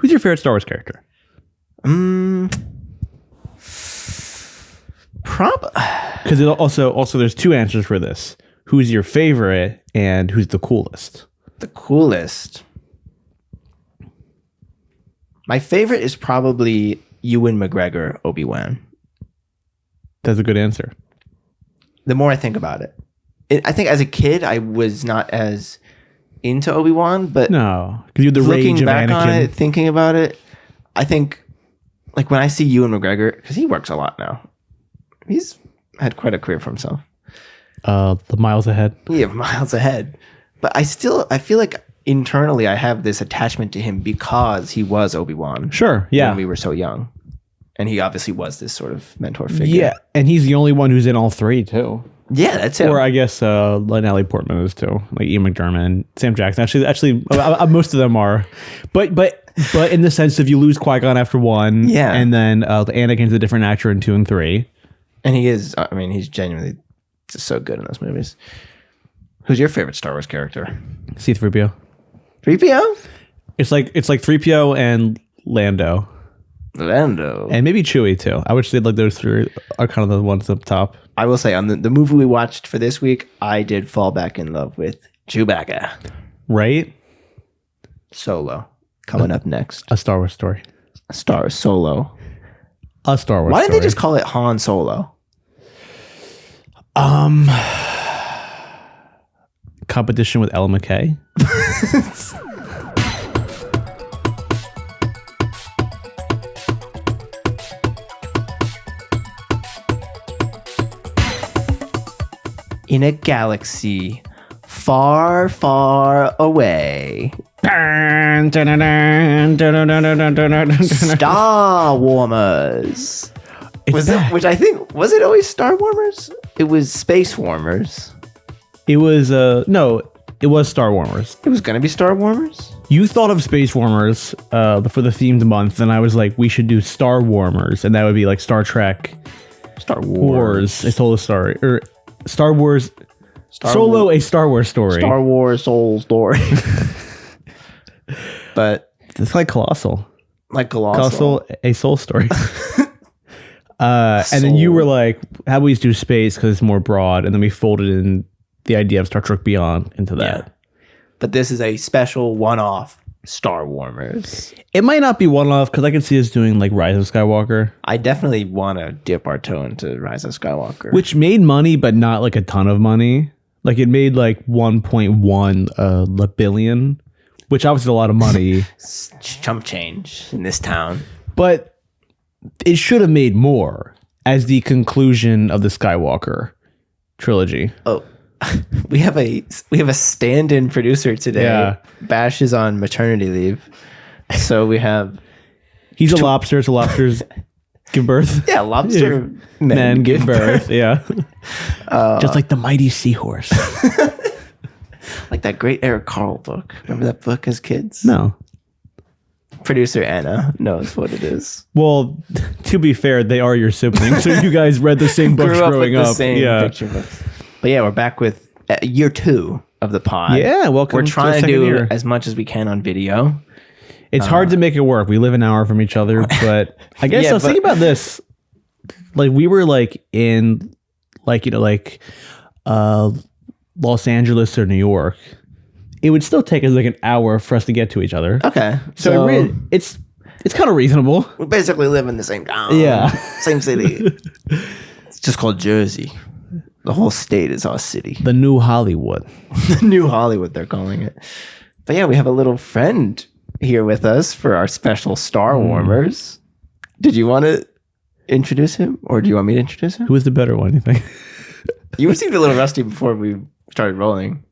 Who's your favorite Star Wars character? Because also there's two answers for this. Who's your favorite and who's the coolest? The coolest. My favorite is probably Ewan McGregor, Obi-Wan. That's a good answer. The more I think about it. I think as a kid, I was not as into Obi-Wan, but no, because you're the looking rage of back Anakin. on it, thinking about it, I think like when I see Ewan McGregor, because he works a lot now. He's had quite a career for himself. The miles ahead. Yeah, miles ahead. But I feel like internally I have this attachment to him because he was Obi-Wan. Sure, yeah. When we were so young. And he obviously was this sort of mentor figure. Yeah, and he's the only one who's in all three, too. Yeah, that's it. Or I guess Natalie Portman is, too. Like Ian McDermott and Sam Jackson. Actually, most of them are. But in the sense of you lose Qui-Gon after 1. Yeah. And then Anakin's a different actor in 2 and 3. And he is, I mean, he's genuinely just so good in those movies. Who's your favorite Star Wars character? C-3PO. 3PO? It's like 3PO and Lando. And maybe Chewie too. I would say like those three are kind of the ones up top. I will say on the movie we watched for this week, I did fall back in love with Chewbacca. Right? Solo. Coming up next. A Star Wars story. A Star Wars Solo. A Star Wars Why story. didn't they just call it Han Solo? Competition with Ella McKay. In a galaxy far, far away. Star Warmers. Which I think, was it always Star Warmers? It was Space Warmers. It was, no, it was Star Warmers. It was going to be Star Warmers? You thought of Space Warmers for the themed month, and I was like, we should do Star Warmers, and that would be like Star Trek. Star Wars. I told a story. Or Star Wars. Solo, a Star Wars story. Star Wars soul story. But it's like Colossal. Like Colossal. A soul story. And then you were like, how about we just do space because it's more broad, and then we folded in the idea of Star Trek Beyond into that. Yeah. But this is a special one-off Star Warmers. It might not be one-off because I can see us doing like Rise of Skywalker. I definitely want to dip our toe into Rise of Skywalker. Which made money, but not like a ton of money. Like it made like 1.1 billion, which obviously is a lot of money. Chump change in this town. But it should have made more as the conclusion of the Skywalker trilogy. Oh, we have a stand-in producer today. Yeah. Bash is on maternity leave, so we have. He's a lobster, so lobsters give birth. Yeah, lobster men give birth. Yeah, just like the mighty seahorse. Like that great Eric Carle book. Remember that book as kids? No. Producer Anna knows what it is. Well, to be fair, they are your siblings, so you guys read the same books growing up. The same picture books. But yeah, we're back with year 2 of the pod. Yeah, welcome. We're trying to do year. as much as we can on video. It's hard to make it work. We live an hour from each other, but I guess I was thinking about this. Like we were like in, like Los Angeles or New York. It would still take us like an hour for us to get to each other. Okay, so it's kind of reasonable. We basically live in the same town. Yeah, same city. It's just called Jersey. The whole state is our city. The New Hollywood. The New Hollywood, they're calling it. But yeah, we have a little friend here with us for our special Star Warmers. Did you want to introduce him, or do you want me to introduce him? Who is the better one, you think? You seemed a little rusty before we started rolling.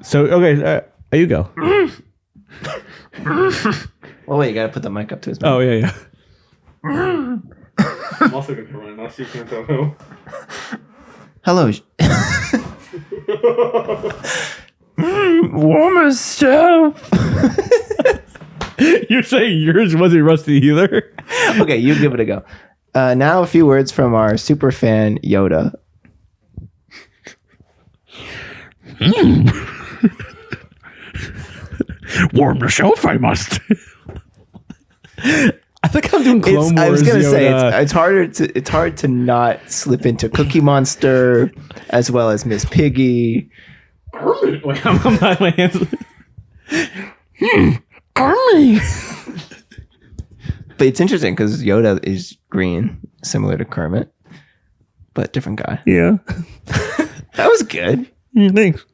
So, okay, you go. Well, wait, you got to put the mic up to his mouth. Oh, yeah. I'm also going to run it, so you can't tell who. Hello. Warmer stuff. You're saying yours wasn't rusty either? Okay, you give it a go. Now a few words from our super fan, Yoda. Warm the shelf, I must. I think I'm doing Clone Wars. I was gonna say Yoda. it's hard to not slip into Cookie Monster as well as Miss Piggy. Wait, I'm not my hands. Army. But it's interesting because Yoda is green, similar to Kermit, but different guy. Yeah. That was good. Thanks.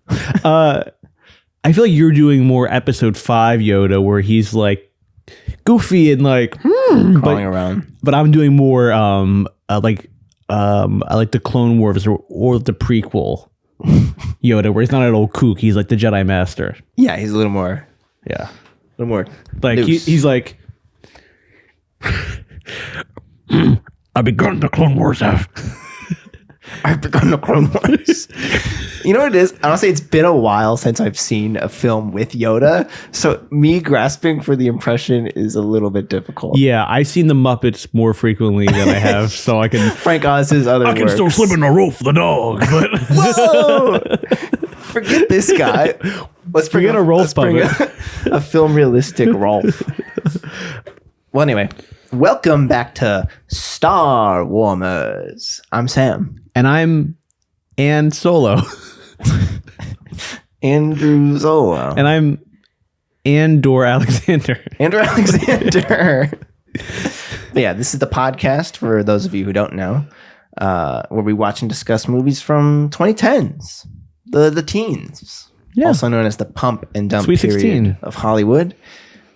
I feel like you're doing more episode 5 Yoda, where he's like goofy and like Crawling around. But I'm doing more I like the Clone Wars or the prequel Yoda, where he's not an old kook. He's like the Jedi Master. Yeah, he's a little more. Yeah, a little more. like he's like. I begun the Clone Wars. I've begun the Clone Wars. You know what it is? Honestly, it's been a while since I've seen a film with Yoda, so me grasping for the impression is a little bit difficult. Yeah, I've seen the Muppets more frequently than I have, so I can. Frank Oz's other I can works. still slip in the roof, the dog. But Whoa! Forget this guy. Let's bring Forget a Rolf puppet. A film realistic Rolf. Well, anyway, welcome back to Star Warmers. I'm Sam. And I'm Ann Solo. Andrew Zola. And I'm Andor Alexander. Andrew Alexander. But yeah, this is the podcast for those of you who don't know, where we watch and discuss movies from 2010s, the teens, also known as the pump and dump Sweet period 16 of Hollywood.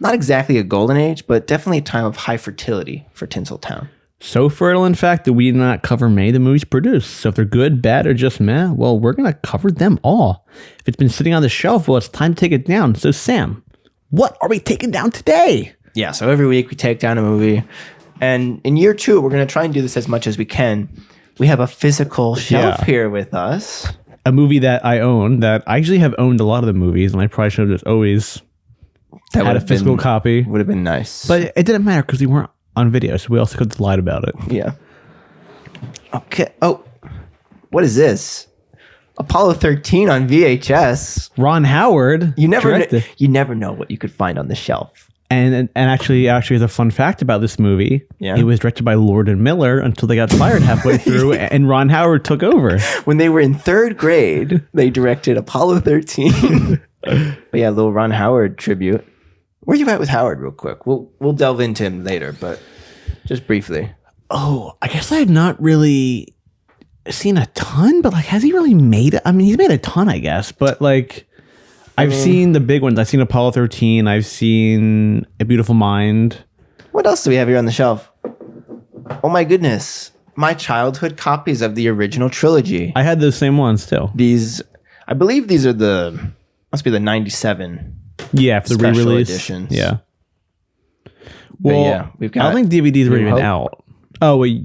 Not exactly a golden age, but definitely a time of high fertility for Tinseltown. So fertile, in fact, that we did not cover many of the movies produced. So if they're good, bad, or just meh, well, we're going to cover them all. If it's been sitting on the shelf, well, it's time to take it down. So Sam, what are we taking down today? Yeah, so every week we take down a movie. And in year 2, we're going to try and do this as much as we can. We have a physical shelf here with us. A movie that I own, that I actually have owned a lot of the movies, and I probably should have just always had a physical copy. Would have been nice. But it didn't matter because we weren't on video, so we also could have lied about it. Yeah. Okay. Oh, what is this? Apollo 13 on VHS. Ron Howard. You never directed. you never know what you could find on the shelf. And actually, there's a fun fact about this movie. Yeah. It was directed by Lord and Miller until they got fired halfway through, and Ron Howard took over. When they were in 3rd grade, they directed Apollo 13. But yeah, little Ron Howard tribute. Where you at with Howard, real quick? We'll delve into him later, but just briefly. Oh, I guess I have not really seen a ton, but like, has he really made it? I mean, he's made a ton, I guess, but like, I've seen the big ones. I've seen Apollo 13. I've seen A Beautiful Mind. What else do we have here on the shelf? Oh my goodness. My childhood copies of the original trilogy. I had those same ones too. I believe these are must be the 97. Yeah, for the special re-release. editions. Yeah. But Well, yeah, we've got. I don't think DVDs were New even Hope. out. Oh, wait.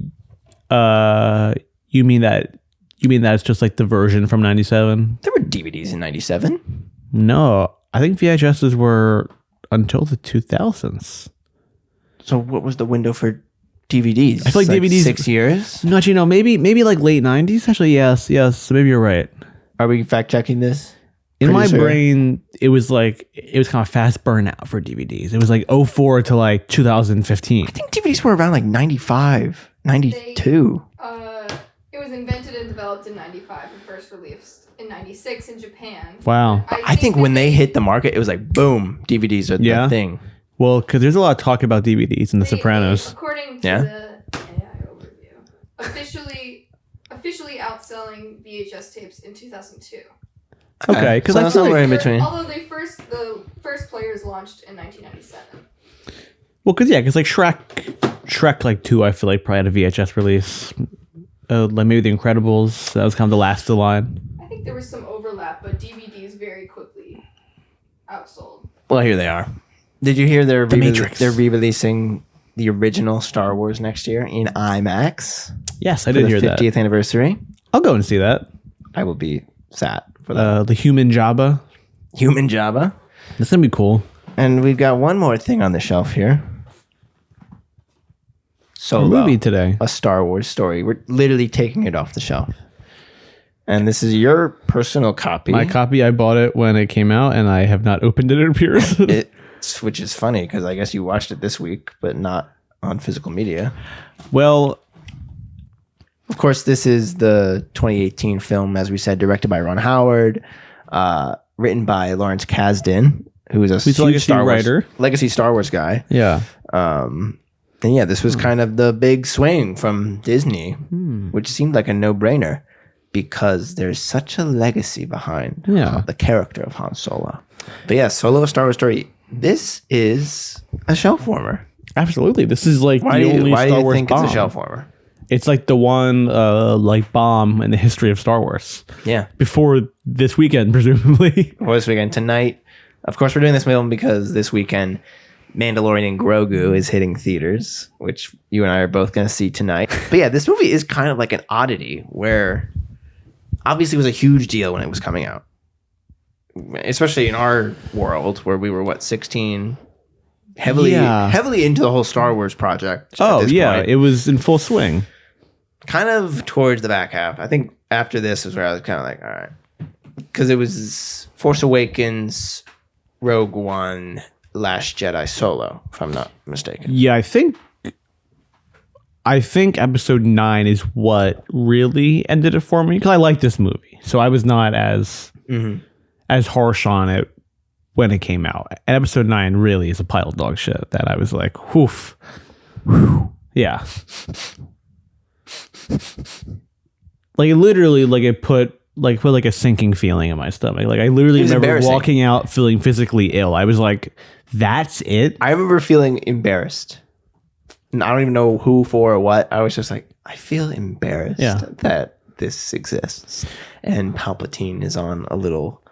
You mean that it's just like the version from 97? There were DVDs in 97. No, I think VHSs were until the 2000s. So what was the window for DVDs? I feel like DVDs 6 years. No, actually, no, maybe like late 90s. Actually, yes. So maybe you're right. Are we fact checking this? In my Producer? brain, it was kind of fast burnout for DVDs. It was like 04 to like 2015. I think DVDs were around like 95, 92. It was invented and developed in 95 and first released in 96 in Japan. Wow. I think when they hit the market, it was like, boom, DVDs are the thing. Well, because there's a lot of talk about DVDs in The Sopranos. According to the AI overview, officially outselling VHS tapes in 2002. Okay, because so I that's feel somewhere like, in between. Although the first players launched in 1997. well, because like Shrek like 2, I feel like probably had a VHS release. Like maybe The Incredibles. That was kind of the last of the line. I think there was some overlap, but DVDs very quickly outsold. Well, here they are. Did you hear they're Matrix. they're re-releasing the original Star Wars next year in IMAX? Yes, I For did the hear that. 50th anniversary. I'll go and see that. I will be sad for that. The Human Jabba. Human Jabba. That's gonna be cool. And we've got one more thing on the shelf here. Solo. Movie today. A Star Wars story. We're literally taking it off the shelf. And this is your personal copy. My copy, I bought it when it came out, and I have not opened it. It appears. which is funny because I guess you watched it this week, but not on physical media. Well, of course, this is the 2018 film, as we said, directed by Ron Howard, written by Lawrence Kasdan, who is a He's a huge legacy writer. legacy Star Wars guy. yeah. And yeah, this was kind of the big swing from Disney, which seemed like a no-brainer because there's such a legacy behind the character of Han Solo. But yeah, Solo: A Star Wars Story. This is a shelf warmer. Absolutely. This is like Why the only do Star you Wars think bomb. it's a shelf warmer? It's like the one like bomb in the history of Star Wars. Yeah. Before this weekend, presumably. Well, this weekend tonight. Of course, we're doing this film because this weekend, Mandalorian and Grogu is hitting theaters, which you and I are both going to see tonight. But yeah, this movie is kind of like an oddity where obviously it was a huge deal when it was coming out, especially in our world where we were 16, heavily into the whole Star Wars project. Oh, yeah. Point. It was in full swing. Kind of towards the back half. I think after this is where I was kind of like, all right. Because it was Force Awakens, Rogue One, Last Jedi, Solo, if I'm not mistaken. Yeah, I think episode 9 is what really ended it for me because I like this movie. So I was not as harsh on it when it came out. And episode 9 really is a pile of dog shit that I was like, whoof. Yeah. Like it literally it put a sinking feeling in my stomach. Like I literally remember walking out feeling physically ill. I was like, that's it? I remember feeling embarrassed. And I don't even know who for or what. I was just like, I feel embarrassed that this exists. And Palpatine is on a little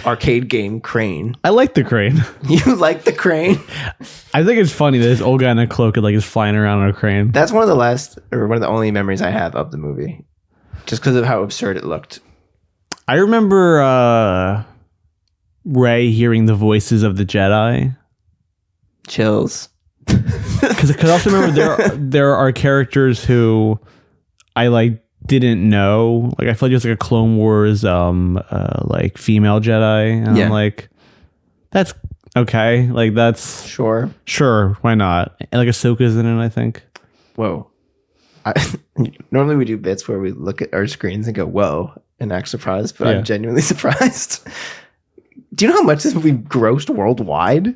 arcade game crane. I like the crane. You like the crane? I think it's funny that this old guy in a cloak is flying around on a crane. That's one of the only memories I have of the movie. Just because of how absurd it looked. I remember Rey hearing the voices of the Jedi. Chills. Because I also remember there are characters who I didn't know. Like I feel like it was like a Clone Wars female Jedi. And I'm like, that's okay. Like that's Sure, why not? And Ahsoka's in it, I think. Whoa. Normally we do bits where we look at our screens and go, whoa, and act surprised, but I'm genuinely surprised. Do you know how much this movie grossed worldwide?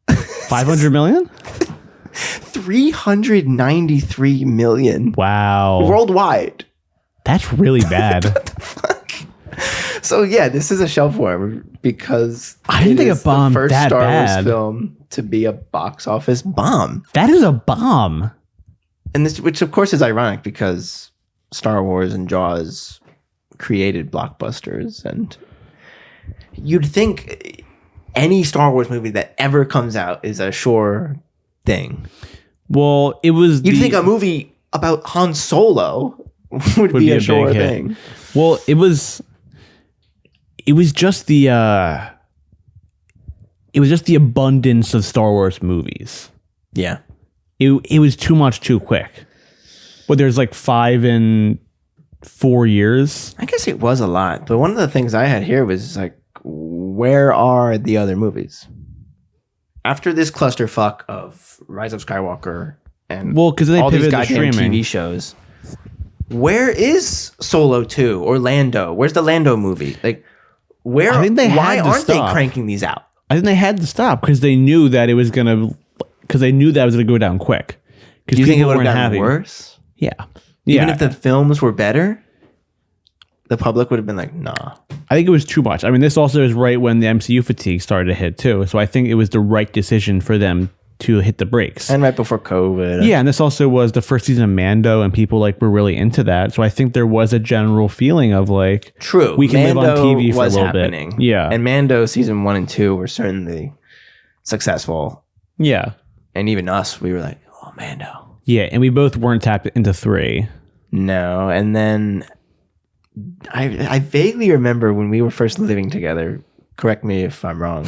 500 million? 393 million. Wow. Worldwide. That's really bad. What the fuck? So yeah, this is a shelf warmer because I didn't think a bomb the first that Star bad. Wars film to be a box office bomb. That is a bomb. And this, which of course is ironic because Star Wars and Jaws created blockbusters, and you'd think any Star Wars movie that ever comes out is a sure thing. Well, it was. You'd think a movie about Han Solo would be a sure thing. Well, it was just the abundance of Star Wars movies. Yeah. It was too much too quick. But there's 5 in 4 years. I guess it was a lot. But one of the things I had here was where are the other movies? After this clusterfuck of Rise of Skywalker and because they all these pivoted to goddamn streaming. TV shows, where is Solo 2 or Lando? Where's the Lando movie? Where? I think they why had to aren't they stop. cranking these out? I think they had to stop because they knew that it was gonna. Because they knew that was gonna go down quick. Do you think it would have gotten worse? Yeah. Even if the films were better, the public would have been like, nah. I think it was too much. I mean, this also is right when the MCU fatigue started to hit too. So I think it was the right decision for them to hit the brakes. And right before COVID. Yeah, and this also was the first season of Mando, and people were really into that. So I think there was a general feeling of true, we can Mando live on TV for a little happening. bit. Yeah, and Mando season 1 and 2 were certainly successful. Yeah, and even us, we were like, oh, Mando. Yeah, and we both weren't tapped into 3. No, and then I vaguely remember when we were first living together. Correct me if I'm wrong.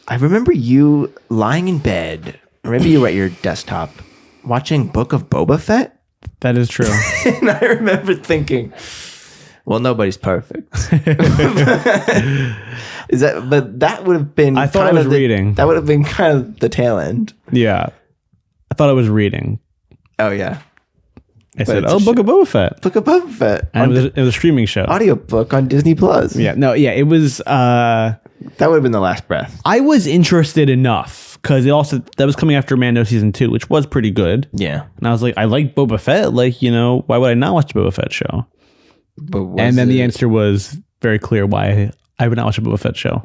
I remember you lying in bed. Maybe you were at your desktop watching Book of Boba Fett. That is true. And I remember thinking, Well, nobody's perfect. Is that? But that would have been. I thought I was reading. That would have been kind of the tail end. Yeah. I thought I was reading. Oh yeah. I said, "Oh, Book of Boba Fett." Book of Boba Fett. And it was a streaming show. Audiobook on Disney Plus. Yeah. No. Yeah. It was. That would have been the last breath. I was interested enough because that was coming after Mando season 2, which was pretty good. Yeah. And I was like, I like Boba Fett. Like, why would I not watch the Boba Fett show? But And then the answer was very clear why I would not watch a Boba Fett show.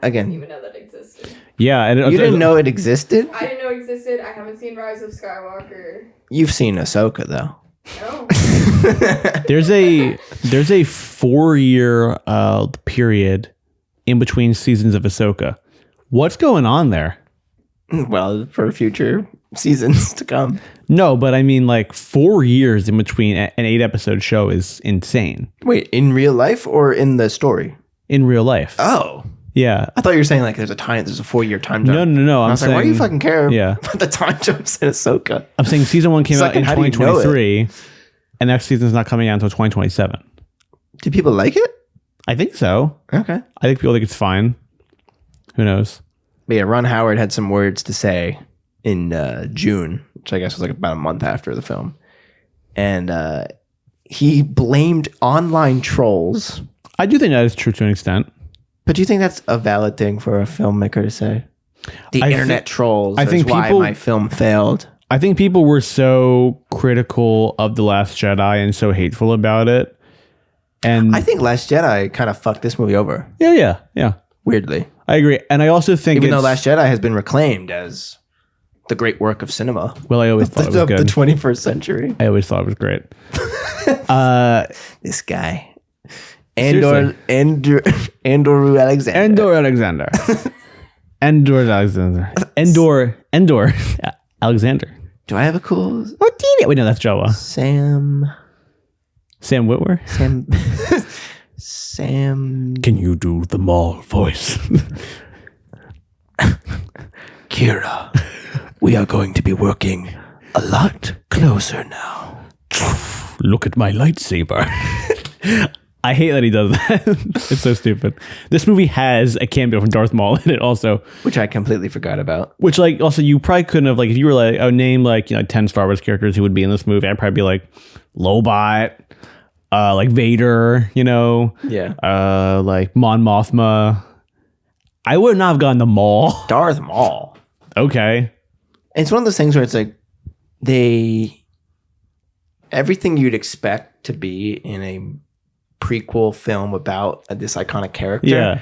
I didn't again, even know that existed. Yeah. And you didn't know it existed? I didn't know it existed. I haven't seen Rise of Skywalker. You've seen Ahsoka though. No. There's a 4-year period in between seasons of Ahsoka. What's going on there? Well, for future seasons to come. No, but I mean, like 4 years in between an 8-episode show is insane Wait, in real life or in the story? in real life. Oh. Yeah. I thought you were saying like there's a 4-year time jump. No. I I'm was saying, like, why do you fucking care Yeah. about the time jumps in Ahsoka? I'm saying season 1 came out in Second, how do you know it? 2023, and next season's not coming out until 2027. Do people like it? I think so. Okay. I think people think it's fine. Who knows? But yeah, Ron Howard had some words to say in June, which I guess was like about a month after the film. And he blamed online trolls. I do think that is true to an extent. But do you think that's a valid thing for a filmmaker to say? The internet trolls I think is why people- my film failed. I think people were so critical of The Last Jedi and so hateful about it. And I think Last Jedi kind of fucked this movie over, yeah. weirdly. I agree. And I also think Even though it's- Last Jedi has been reclaimed as the great work of cinema well, I always thought it was of the good. 21st century. I always thought it was great. This guy. Seriously. Andrew Alexander. Endor Alexander. Endor Alexander. Do I have a cool Wait, no, that's Jawa. Sam Witwer. Sam Can you do the Maul voice? Kira? We are going to be working a lot closer now. Look at my lightsaber. I hate that he does that. It's so stupid. This movie has a cameo from Darth Maul in it also, Which I completely forgot about. which like also you probably couldn't have, like, if you were like, name like 10 Star Wars characters who would be in this movie, I'd probably be like Lobot, like Vader, Yeah. like Mon Mothma. I would not have gotten the Maul. Darth Maul. Okay. It's one of those things where it's like everything you'd expect to be in a prequel film about this iconic character. Yeah.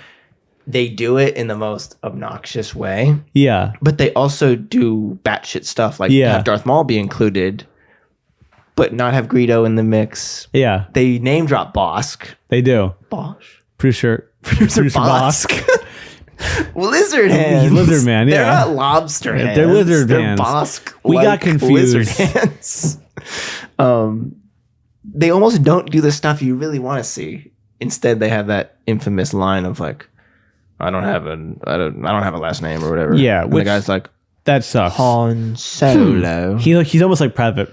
They do it in the most obnoxious way, Yeah. but they also do batshit stuff like Yeah. have Darth Maul be included, but not have Greedo in the mix. Yeah. They name drop Bosk. They do. Bosch. Producer Bosk. Lizard hands. Lizard man, They're yeah. not lobster hands. They're lizard They're hands. Bosk. We got confused. Lizard hands. They almost don't do the stuff you really want to see. Instead, they have that infamous line of like, I don't have a last name or whatever. Yeah, and the which- guy's like That sucks. Han Solo. He's almost like Pratt.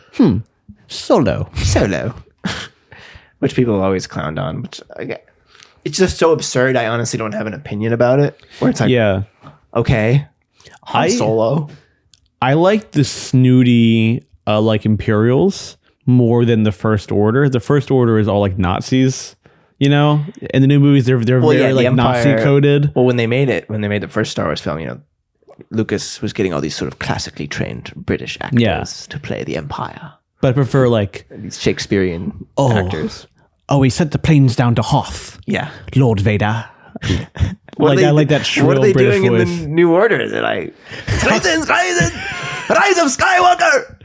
Solo. Solo. Which people always clowned on. Which it's just so absurd. I honestly don't have an opinion about it. Where it's like, Yeah. okay, Han Solo. I like the snooty like Imperials more than the First Order. The First Order is all like Nazis, In the new movies, they're very the like Empire- Nazi coded. Well, when they made the first Star Wars film, Lucas was getting all these sort of classically trained British actors to play the Empire. But I prefer like, These Shakespearean actors. oh, he sent the planes down to Hoth, Yeah. Lord Vader. What I like that shrill What are they British doing voice. in the New Order? Is it like Rise of Skywalker?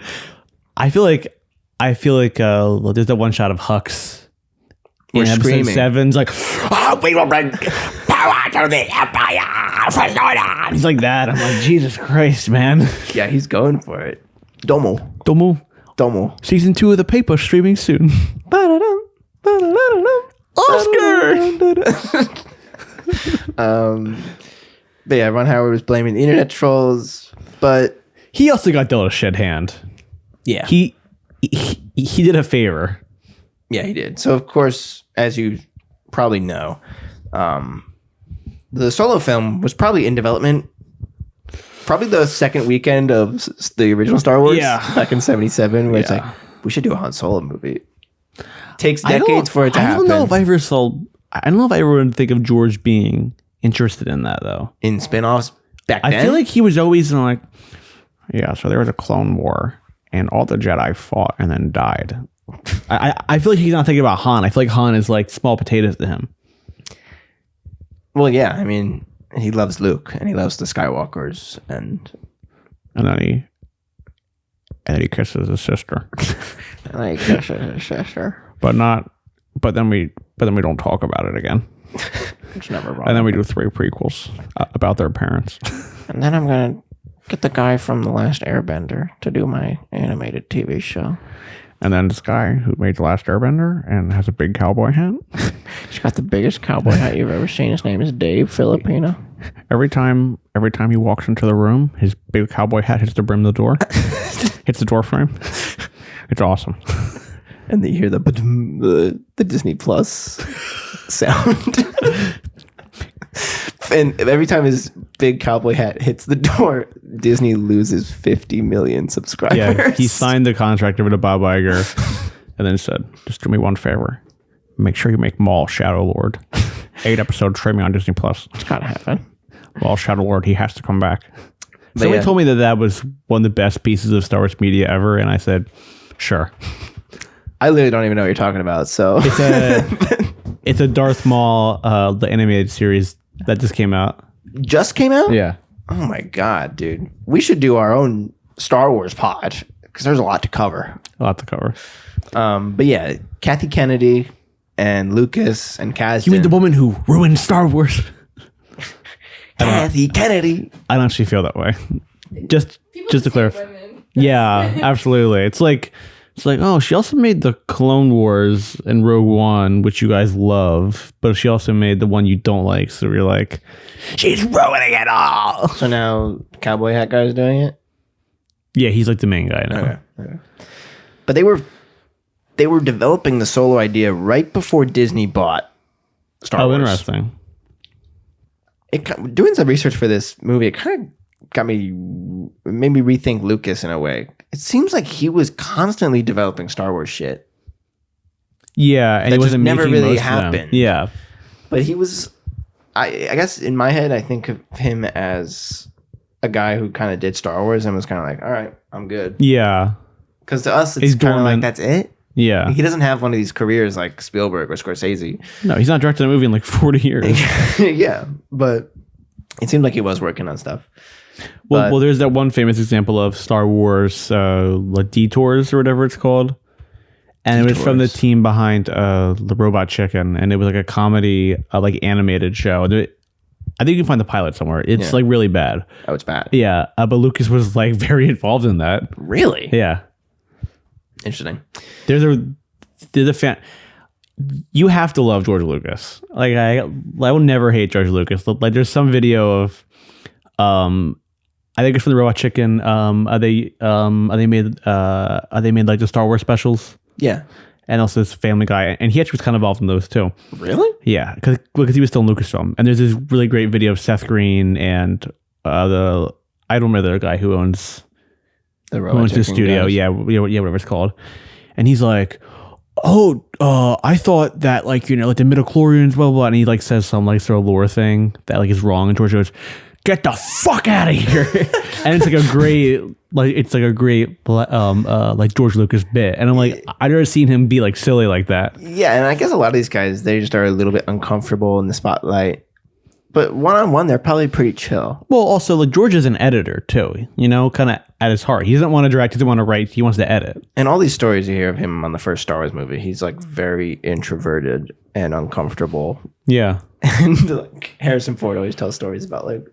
I feel like there's that one shot of Hux We're in episode screaming. 7's like, we will bring power to the Empire. First Order. He's like that. I'm like, Jesus Christ, man. Yeah, he's going for it. Domo. Domo. Season 2 of The Paper streaming soon. Oscar. But yeah, Ron Howard was blaming the internet trolls, but He also got dealt a shit hand. yeah, He did a favor. Yeah, he did. So, of course, as you probably know, the Solo film was probably in development probably the second weekend of the original Star Wars back in 77, where it's like, we should do a Han Solo movie. Takes decades for it to happen. I don't know if I ever would think of George being interested in that, though. In spin-offs back then? I feel like he was always like, yeah, so there was a Clone War, and all the Jedi fought and then died. I feel like he's not thinking about Han. I feel like Han is like small potatoes to him. Well, yeah, I mean, he loves Luke, and he loves the Skywalkers, and then he kisses his sister. And he kisses his sister. But then we don't talk about it again. It's never wrong. And then we do 3 prequels about their parents. And then I'm gonna get the guy from The Last Airbender to do my animated TV show. And then this guy who made The Last Airbender and has a big cowboy hat. He's got the biggest cowboy hat you've ever seen. His name is Dave Filipino. Every time he walks into the room, his big cowboy hat hits the brim of the door. Hits the door frame. It's awesome. And then you hear the Disney Plus sound. And every time his big cowboy hat hits the door, Disney loses 50 million subscribers. Yeah, he signed the contract over to Bob Iger and then said, just do me one favor. Make sure you make Maul Shadow Lord. 8 episodes streaming on Disney Plus. It's gotta happen. Maul Shadow Lord, he has to come back. Somebody told me that was one of the best pieces of Star Wars media ever, and I said, sure. I literally don't even know what you're talking about, so... It's a Darth Maul, the animated series that just came out. Just came out? Yeah. Oh my god, dude. We should do our own Star Wars pod, because there's a lot to cover. But yeah, Kathy Kennedy and Lucas and Kasdan. You mean the woman who ruined Star Wars? Kathy Kennedy. I don't actually feel that way. Just to clarify. Women. Yeah, absolutely. It's like, oh, she also made the Clone Wars and Rogue One, which you guys love, but she also made the one you don't like. So you're like, she's ruining it all. So now Cowboy Hat Guy's doing it? Yeah, he's like the main guy now. Okay. But they were developing the Solo idea right before Disney bought Star Wars. Oh, interesting. Doing some research for this movie, it kind of made me rethink Lucas in a way. It seems like he was constantly developing Star Wars shit. Yeah, and that it wasn't never making really most of them. happened. Yeah, but he was. I guess in my head, I think of him as a guy who kind of did Star Wars and was kind of like, all right, I'm good. Yeah, because to us, it's kind of like that's it. Yeah, he doesn't have one of these careers like Spielberg or Scorsese. No, he's not directed a movie in like 40 years. Yeah, but it seemed like he was working on stuff. Well, there's that one famous example of Star Wars Detours or whatever it's called. And Detours. It was from the team behind the Robot Chicken. And it was like a comedy, like animated show. I think you can find the pilot somewhere. It's like really bad. Oh, it's bad. Yeah. But Lucas was like very involved in that. Really? Yeah. Interesting. There's a fan. You have to love George Lucas. Like I will never hate George Lucas. Like there's some video of, I think it's from the Robot Chicken. They made like the Star Wars specials. Yeah, and also this Family Guy, and he actually was kind of involved in those too. Really? Yeah, because he was still in Lucasfilm. And there's this really great video of Seth Green and I don't remember the other guy who owns the studio. Guys. Yeah, whatever it's called. And he's like, oh, I thought that like the midichlorians, blah, blah, blah. And he like says some like sort of lore thing that like is wrong. And George goes, get the fuck out of here. And it's like a great like George Lucas bit. And I'm like, I've never seen him be like silly like that. Yeah. And I guess a lot of these guys, they just are a little bit uncomfortable in the spotlight. But one-on-one, they're probably pretty chill. Well, also, like, George is an editor, too, kind of at his heart. He doesn't want to direct, he doesn't want to write, he wants to edit. And all these stories you hear of him on the first Star Wars movie, he's, like, very introverted and uncomfortable. Yeah. And, like, Harrison Ford always tells stories about, like,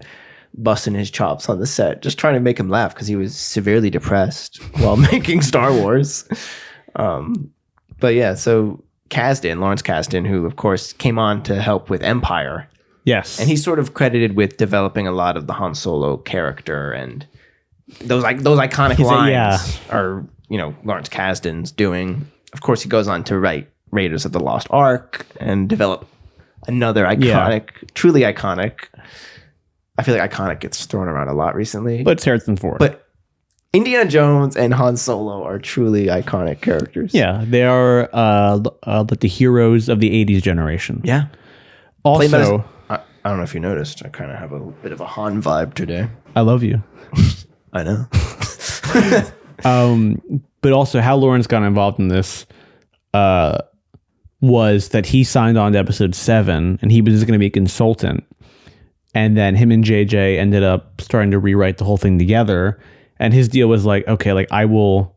busting his chops on the set, just trying to make him laugh because he was severely depressed while making Star Wars. But, yeah, so Lawrence Kasdan, who, of course, came on to help with Empire. Yes. And he's sort of credited with developing a lot of the Han Solo character, and those iconic lines are, Lawrence Kasdan's doing. Of course, he goes on to write Raiders of the Lost Ark and develop another iconic, truly iconic. I feel like iconic gets thrown around a lot recently. But it's Harrison Ford. But Indiana Jones and Han Solo are truly iconic characters. Yeah, they are like the heroes of the 80s generation. Yeah. Also, I don't know if you noticed, I kind of have a bit of a Han vibe today. I love you. I know. But also how Lawrence got involved in this was that he signed on to episode 7 and he was just going to be a consultant. And then him and JJ ended up starting to rewrite the whole thing together. And his deal was like, okay, like I will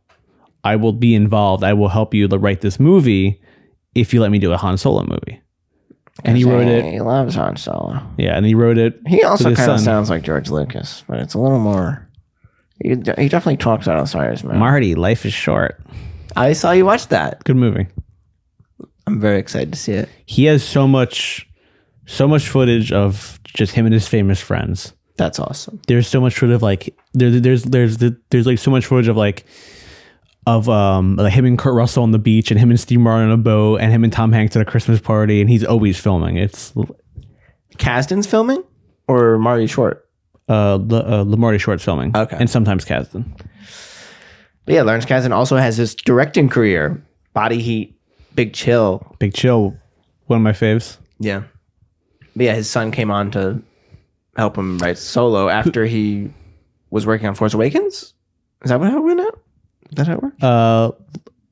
be involved. I will help you to write this movie if you let me do a Han Solo movie. And he wrote it. He loves Han Solo. Yeah, and he wrote it. He also with his kind of son. sounds like George Lucas, but it's a little more. He definitely talks out of the side of his mouth. Marty, life is short. I saw you watch that. Good movie. I'm very excited to see it. He has so much footage of just him and his famous friends. That's awesome. There's so much footage of like there's like so much footage of like him and Kurt Russell on the beach and him and Steve Martin on a boat and him and Tom Hanks at a Christmas party, and he's always filming. It's Kasdan's filming or Marty Short? the Marty Short's filming. Okay. And sometimes Kasdan. But yeah, Lawrence Kasdan also has his directing career. Body Heat, Big Chill. Big Chill, one of my faves. Yeah. But yeah, his son came on to help him write Solo after he was working on Force Awakens. Is that how it went out? Is that how it worked?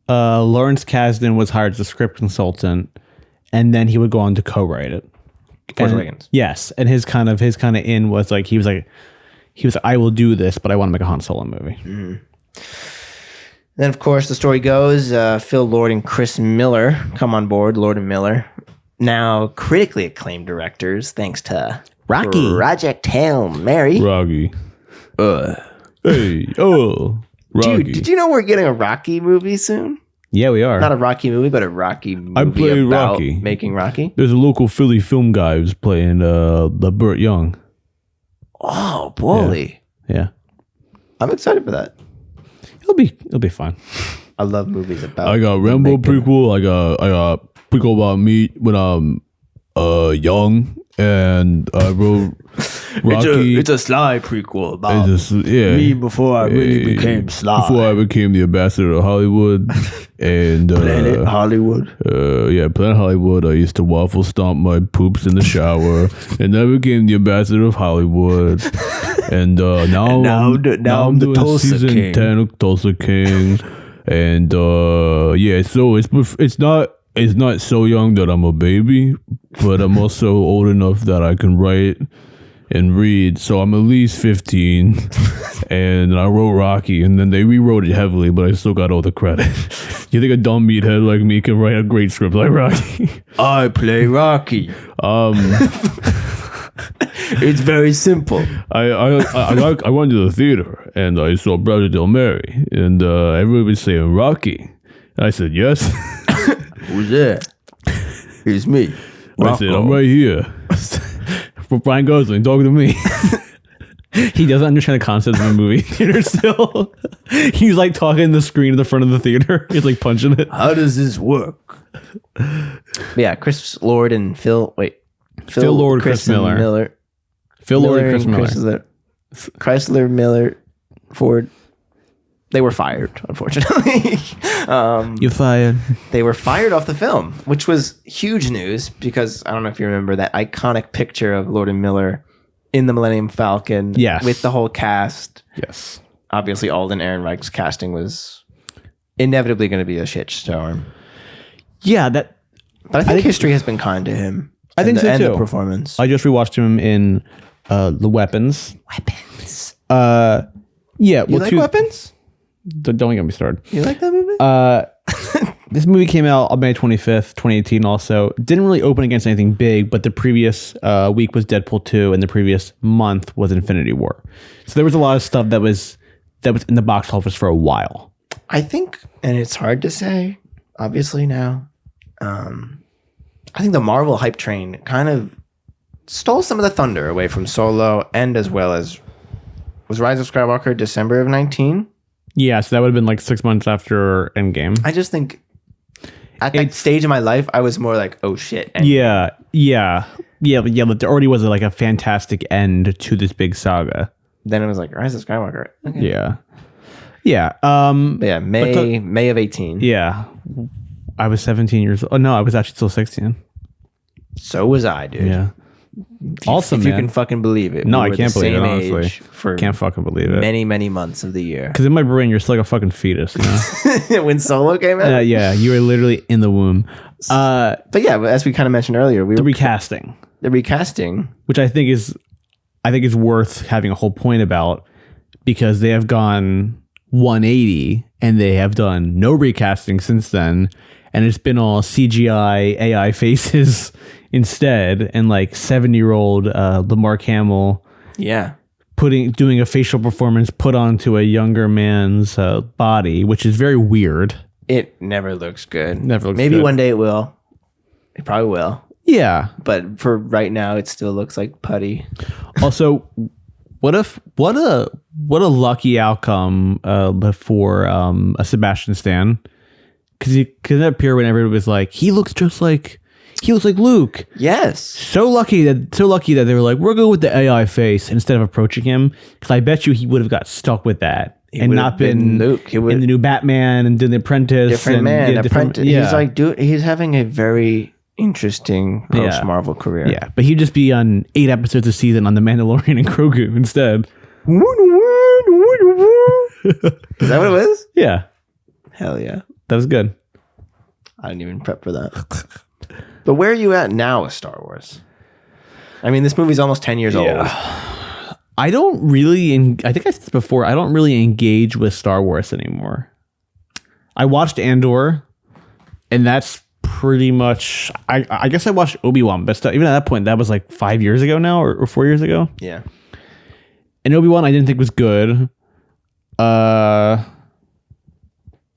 Lawrence Kasdan was hired as a script consultant, and then he would go on to co-write it. Force And- Awakens. Yes, and his kind of in was like he was I will do this, but I want to make a Han Solo movie. Then, of course, the story goes, Phil Lord and Chris Miller come on board, Lord and Miller. Now critically acclaimed directors, thanks to Rocky. Project Hail Mary. Rocky. Ugh. Hey, oh, Rocky. Dude, did you know we're getting a Rocky movie soon? Yeah, we are. Not a Rocky movie, but a Rocky movie played about Rocky. making Rocky. There's a local Philly film guy who's playing the Burt Young. Oh, boy. Yeah, I'm excited for that. it'll be fun. I love movies about I got Rambo making- prequel. I got prequel about me when I'm young, and I wrote Rocky. It's a Sly prequel about It's just- yeah. me before I really became Sly. Before I became the ambassador of Hollywood, and Planet Hollywood. Planet Hollywood. I used to waffle stomp my poops in the shower, and I became the ambassador of Hollywood. And now I'm the doing Tulsa season King. 10 of Tulsa King, and so it's not so young that I'm a baby, but I'm also old enough that I can write and read. So I'm at least 15, and I wrote Rocky, and then they rewrote it heavily, but I still got all the credit. You think a dumb meathead like me can write a great script like Rocky? I play Rocky. It's very simple. I went to the theater and I saw Project Hail Mary, and everybody was saying Rocky. And I said, yes. Who's that? It's me. I said, I'm right here. For Brian Gosling, talking to me. He doesn't understand the concept of a movie theater still. He's like talking in the screen in the front of the theater. He's like punching it. How does this work? Yeah, Chris Lord and Phil. Wait, Phil Lord, Chris Miller. Phil Lord and Chris Miller. Chrysler, Miller, Ford. They were fired, unfortunately. You're fired. They were fired off the film, which was huge news because I don't know if you remember that iconic picture of Lord and Miller in the Millennium Falcon. Yes. With the whole cast. Yes. Obviously, Alden Ehrenreich's casting was inevitably going to be a shitstorm. Yeah, But I think history has been kind to him. I think so and too. the performance. I just rewatched him in The Weapons. Weapons. Yeah. You well, like Weapons? Don't get me started. You like that movie? This movie came out on May 25th, 2018 also. Didn't really open against anything big, but the previous week was Deadpool 2 and the previous month was Infinity War. So there was a lot of stuff that was in the box office for a while. I think, and it's hard to say, obviously now, I think the Marvel hype train kind of stole some of the thunder away from Solo and as well as, was Rise of Skywalker December of 19? Yeah, so that would have been like 6 months after Endgame. I just think at that stage in my life, I was more like, oh shit. And yeah. But there already was like a fantastic end to this big saga. then it was like Rise of Skywalker. Okay. Yeah. But yeah, May of 18. Yeah. I was 17 years old. Oh, no, I was actually still 16. So was I, dude. Yeah. Awesome, if you man. can fucking believe it. No, We I were can't the believe it, same honestly. age For Can't fucking believe it. many months of the year. Because in my brain, you're still like a fucking fetus, you know? When Solo came out? Yeah, you were literally in the womb. But yeah, as we kind of mentioned earlier, The recasting, the recasting. which I think is worth having a whole point about, because they have gone 180 and they have done no recasting since then, and it's been all CGI AI faces instead, and like 70-year-old Mark Hamill Yeah. doing a facial performance put onto a younger man's body, which is very weird. It never looks good. Never looks Maybe good. one day it will. It probably will. Yeah. But for right now, it still looks like putty. Also, what a lucky outcome for a Sebastian Stan, because he could appear when everybody was like, he looks like Luke. Yes. So lucky that they were like, we're going with the AI face instead of approaching him, because I bet you he would have got stuck with that and would not have been Luke. He would- in the new Batman and did the Apprentice. Different and man. did Apprentice. Yeah. He's like, dude, he's having a very interesting post Marvel career. Yeah, but he'd just be on 8 episodes a season on The Mandalorian and Grogu instead. Is that what it was? Yeah, Hell yeah. that was good. I didn't even prep for that. But where are you at now with Star Wars? I mean, this movie's almost 10 years old. I don't really, I think I said this before, I don't really engage with Star Wars anymore. I watched Andor, and that's pretty much, I guess I watched Obi-Wan, but still, even at that point, that was like 5 years ago now, or 4 years ago. Yeah. And Obi-Wan I didn't think was good. I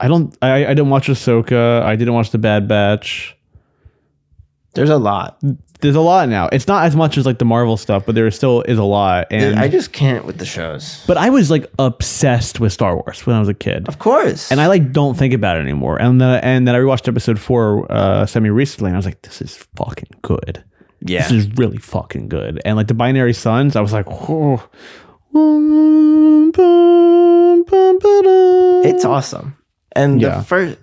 didn't watch Ahsoka. I didn't watch The Bad Batch. There's a lot. There's a lot now. It's not as much as like the Marvel stuff, but there still is a lot. And I just can't with the shows. but I was like obsessed with Star Wars when I was a kid. Of course. And I like don't think about it anymore. And then I rewatched episode 4 semi recently, and I was like, this is fucking good. Yeah. This is really fucking good. And like the Binary Suns, I was like, oh. It's awesome. And Yeah. the first,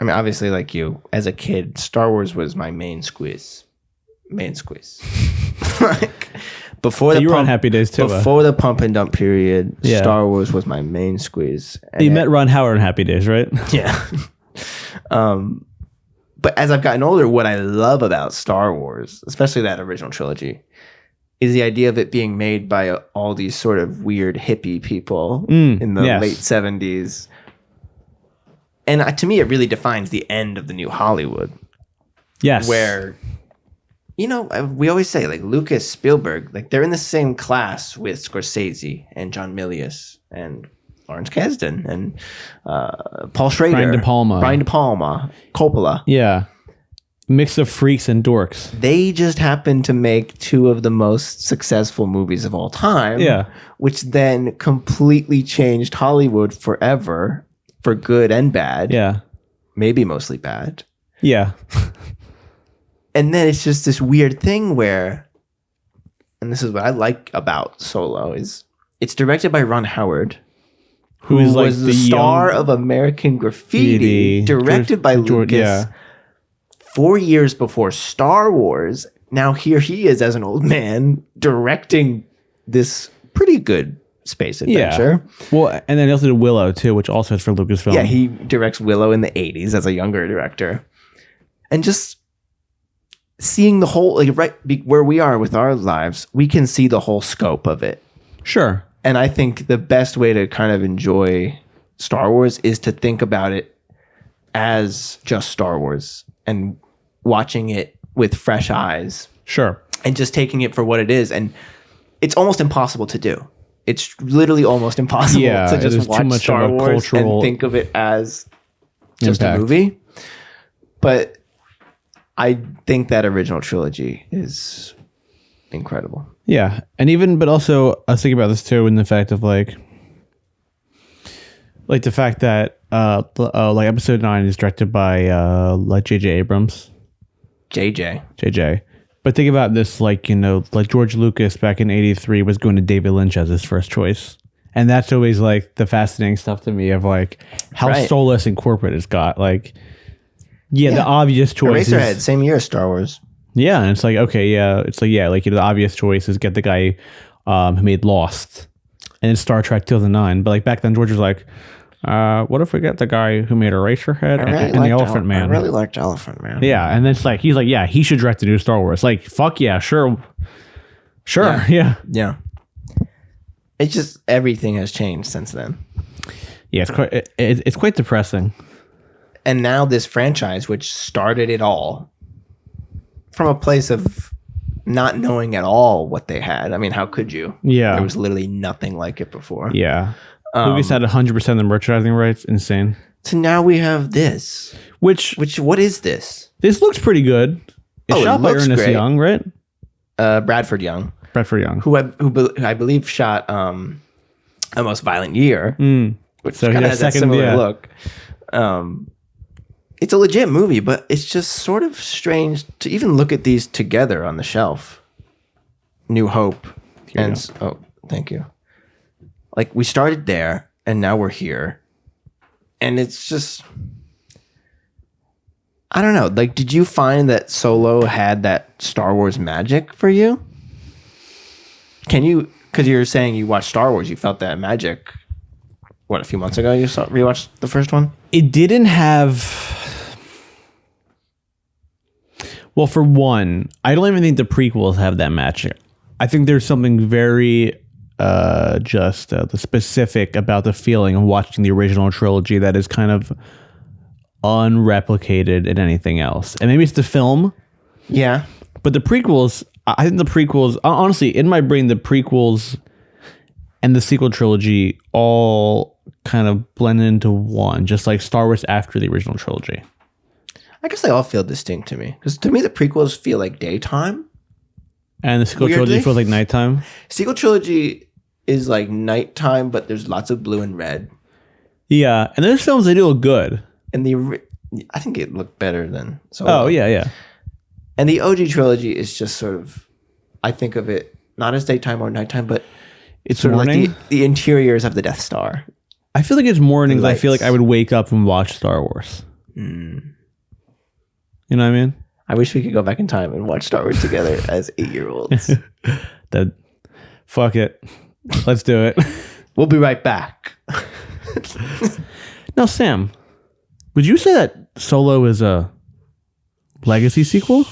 I mean, obviously, like you, as a kid, Star Wars was my main squeeze. Like, before the You were on pump, Happy Days too. before the pump and dump period, Yeah. Star Wars was my main squeeze. And You met Ron Howard on Happy Days, right? yeah. But as I've gotten older, what I love about Star Wars, especially that original trilogy, is the idea of it being made by all these sort of weird hippie people in the yes. late 70s. And to me, it really defines the end of the new Hollywood, Yes. where, you know, we always say, like, Lucas, Spielberg, like, they're in the same class with Scorsese and John Milius and Lawrence Kasdan and Paul Schrader. Brian De Palma. Coppola. Yeah. Mix of freaks and dorks. They just happen to make 2 of the most successful movies of all time. Yeah. Which then completely changed Hollywood forever, for good and bad. Yeah. Maybe mostly bad. Yeah. And then it's just this weird thing where, and this is what I like about Solo, is it's directed by Ron Howard, who Who's like was the star of American Graffiti, directed by Lucas. Yeah. 4 years before Star Wars. Now here he is as an old man directing this pretty good space adventure. Yeah. Well, and then he also did Willow too, which also is for Lucasfilm. Yeah, he directs Willow in the 80s as a younger director. And just seeing the whole, like, where we are with our lives, we can see the whole scope of it. Sure. And I think the best way to kind of enjoy Star Wars is to think about it as just Star Wars and watching it with fresh eyes Sure. and just taking it for what it is. And it's almost impossible to do. It's literally almost impossible to it is just too watch much Star of a Wars cultural and think of it as just impact. a movie. But I think that original trilogy is incredible. Yeah. And even, but also I was thinking about this too, in the fact of like, Like the fact that like episode 9 is directed by like J.J. Abrams. JJ. But think about this, like, you know, like George Lucas back in 83 was going to David Lynch as his first choice. And that's always like the fascinating stuff to me of like how soulless and corporate it's got. Like, the obvious choice Eraserhead, same year as Star Wars. Yeah, and it's like, okay, yeah, it's like, like, you know, the obvious choice is get the guy who made Lost and then Star Trek 2009. But like back then, George was like, what if we get the guy who made Eraserhead and the Elephant Man? I really liked Elephant Man. Yeah, and then it's like, he's like, yeah, he should direct the new Star Wars. Like, fuck yeah, sure, yeah. It's just everything has changed since then. Yeah, it's quite depressing. And now this franchise, which started it all from a place of not knowing at all what they had. I mean, how could you? Yeah. There was literally nothing like it before. Yeah. Lucas had 100% of the merchandising rights. Insane. So now we have this. Which what is this? This looks pretty good. It's shot by Ernest Young, right? Bradford Young. Who I believe shot A Most Violent Year. Which so kind of has a similar look. It's a legit movie, but it's just sort of strange to even look at these together on the shelf. New Hope. Thank you. Like, we started there, and now we're here. And it's just... I don't know. Like, did you find that Solo had that Star Wars magic for you? Can you... Because you're saying you watched Star Wars, you felt that magic... What, a few months ago you rewatched the first one? It didn't have... Well, for one, I don't even think the prequels have that magic. I think there's something very the specific about the feeling of watching the original trilogy that is kind of unreplicated in anything else. And maybe it's the film. Yeah. But the prequels, I think the prequels, honestly, in my brain, the prequels and the sequel trilogy all kind of blend into one, just like Star Wars after the original trilogy. I guess they all feel distinct to me. Because to me, the prequels feel like daytime. And the sequel trilogy feels like nighttime. Sequel trilogy is like nighttime, but there's lots of blue and red. Yeah, and those films, they do look good. And I think it looked better than Solo. Oh, yeah. And the OG trilogy is just sort of, I think of it not as daytime or nighttime, but it's sort morning. of like the interiors of the Death Star. I feel like it's mornings. I feel like I would wake up and watch Star Wars. You know what I mean? I wish we could go back in time and watch Star Wars together as 8-year-olds. Fuck it. Let's do it. We'll be right back. Now, Sam, would you say that Solo is a legacy sequel?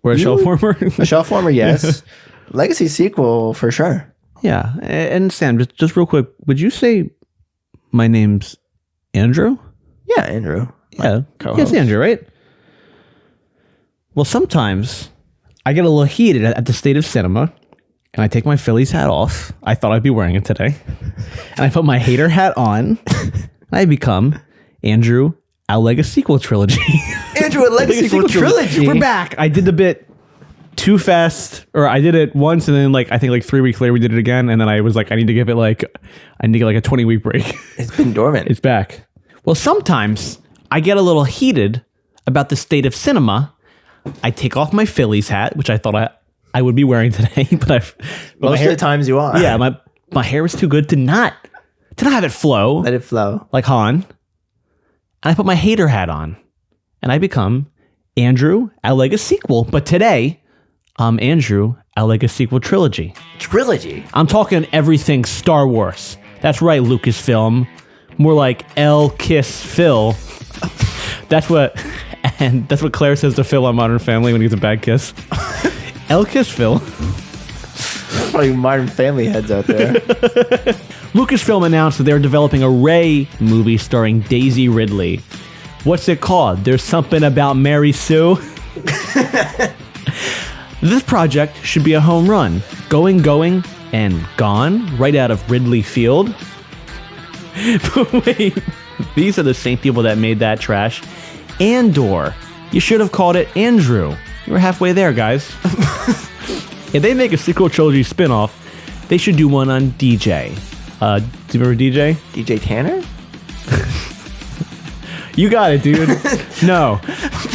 Or a shelf warmer? A shelf warmer, yes. Legacy sequel, for sure. Yeah. And Sam, just real quick, would you say my name's Andrew? Yeah, Andrew. Yeah. It's Andrew, right? Well, sometimes I get a little heated at the state of cinema, and I take my Phillies hat off. I thought I'd be wearing it today. And I put my hater hat on. I become Andrew, a Legacy sequel trilogy. Andrew, a Legacy sequel trilogy? We're back. I did the bit too fast, or I did it once, and then I think 3 weeks later we did it again, and then I was like, I need to get a 20-week break. It's been dormant. It's back. Well, sometimes I get a little heated about the state of cinema. I take off my Phillies hat, which I thought I would be wearing today, but most of the times you are. Yeah, my hair was too good to not have it flow. Let it flow. Like Han. And I put my hater hat on. And I become Andrew, a Legacy sequel. But today, I'm Andrew, a Legacy sequel trilogy. Trilogy? I'm talking everything Star Wars. That's right, Lucasfilm. More like L Kiss Phil. That's what Claire says to Phil on Modern Family when he gets a bad kiss. L Kiss Phil. Probably Modern Family heads out there. Lucasfilm announced that they're developing a Rey movie starring Daisy Ridley. What's it called? There's something about Mary Sue. This project should be a home run. Going, and gone right out of Ridley Field. But wait, these are the same people that made that trash. Andor. You should have called it Andrew. You were halfway there, guys. If they make a sequel trilogy spinoff, they should do one on DJ. Do you remember DJ? DJ Tanner? You got it, dude. No.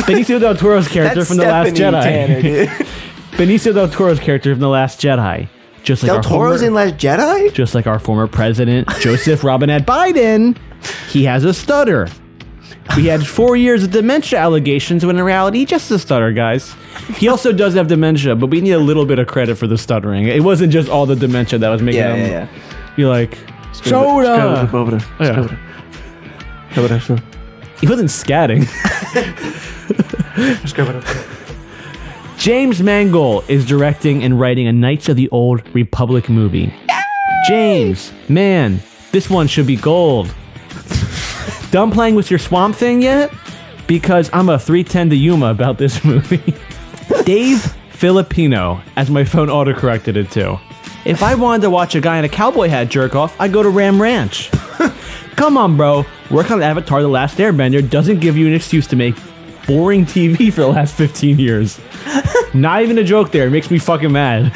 Benicio del Toro's character from The Last Jedi. Tanner, dude. Benicio del Toro's character from The Last Jedi. Just like Del our Toro's in Last Jedi? Just like our former president, Joseph Robinette Biden, he has a stutter. He had 4 years of dementia allegations when in reality, just a stutter, guys. He also does have dementia, but we need a little bit of credit for the stuttering. It wasn't just all the dementia that was making him be like, soda! He wasn't scatting. James Mangold is directing and writing a Knights of the Old Republic movie. James, man, this one should be gold. Done playing with your Swamp Thing yet? Because I'm a 310 to Yuma about this movie. Dave Filipino, as my phone autocorrected it to. If I wanted to watch a guy in a cowboy hat jerk off, I'd go to Ram Ranch. Come on, bro. Work on Avatar The Last Airbender doesn't give you an excuse to make boring TV for the last 15 years. Not even a joke there. It makes me fucking mad.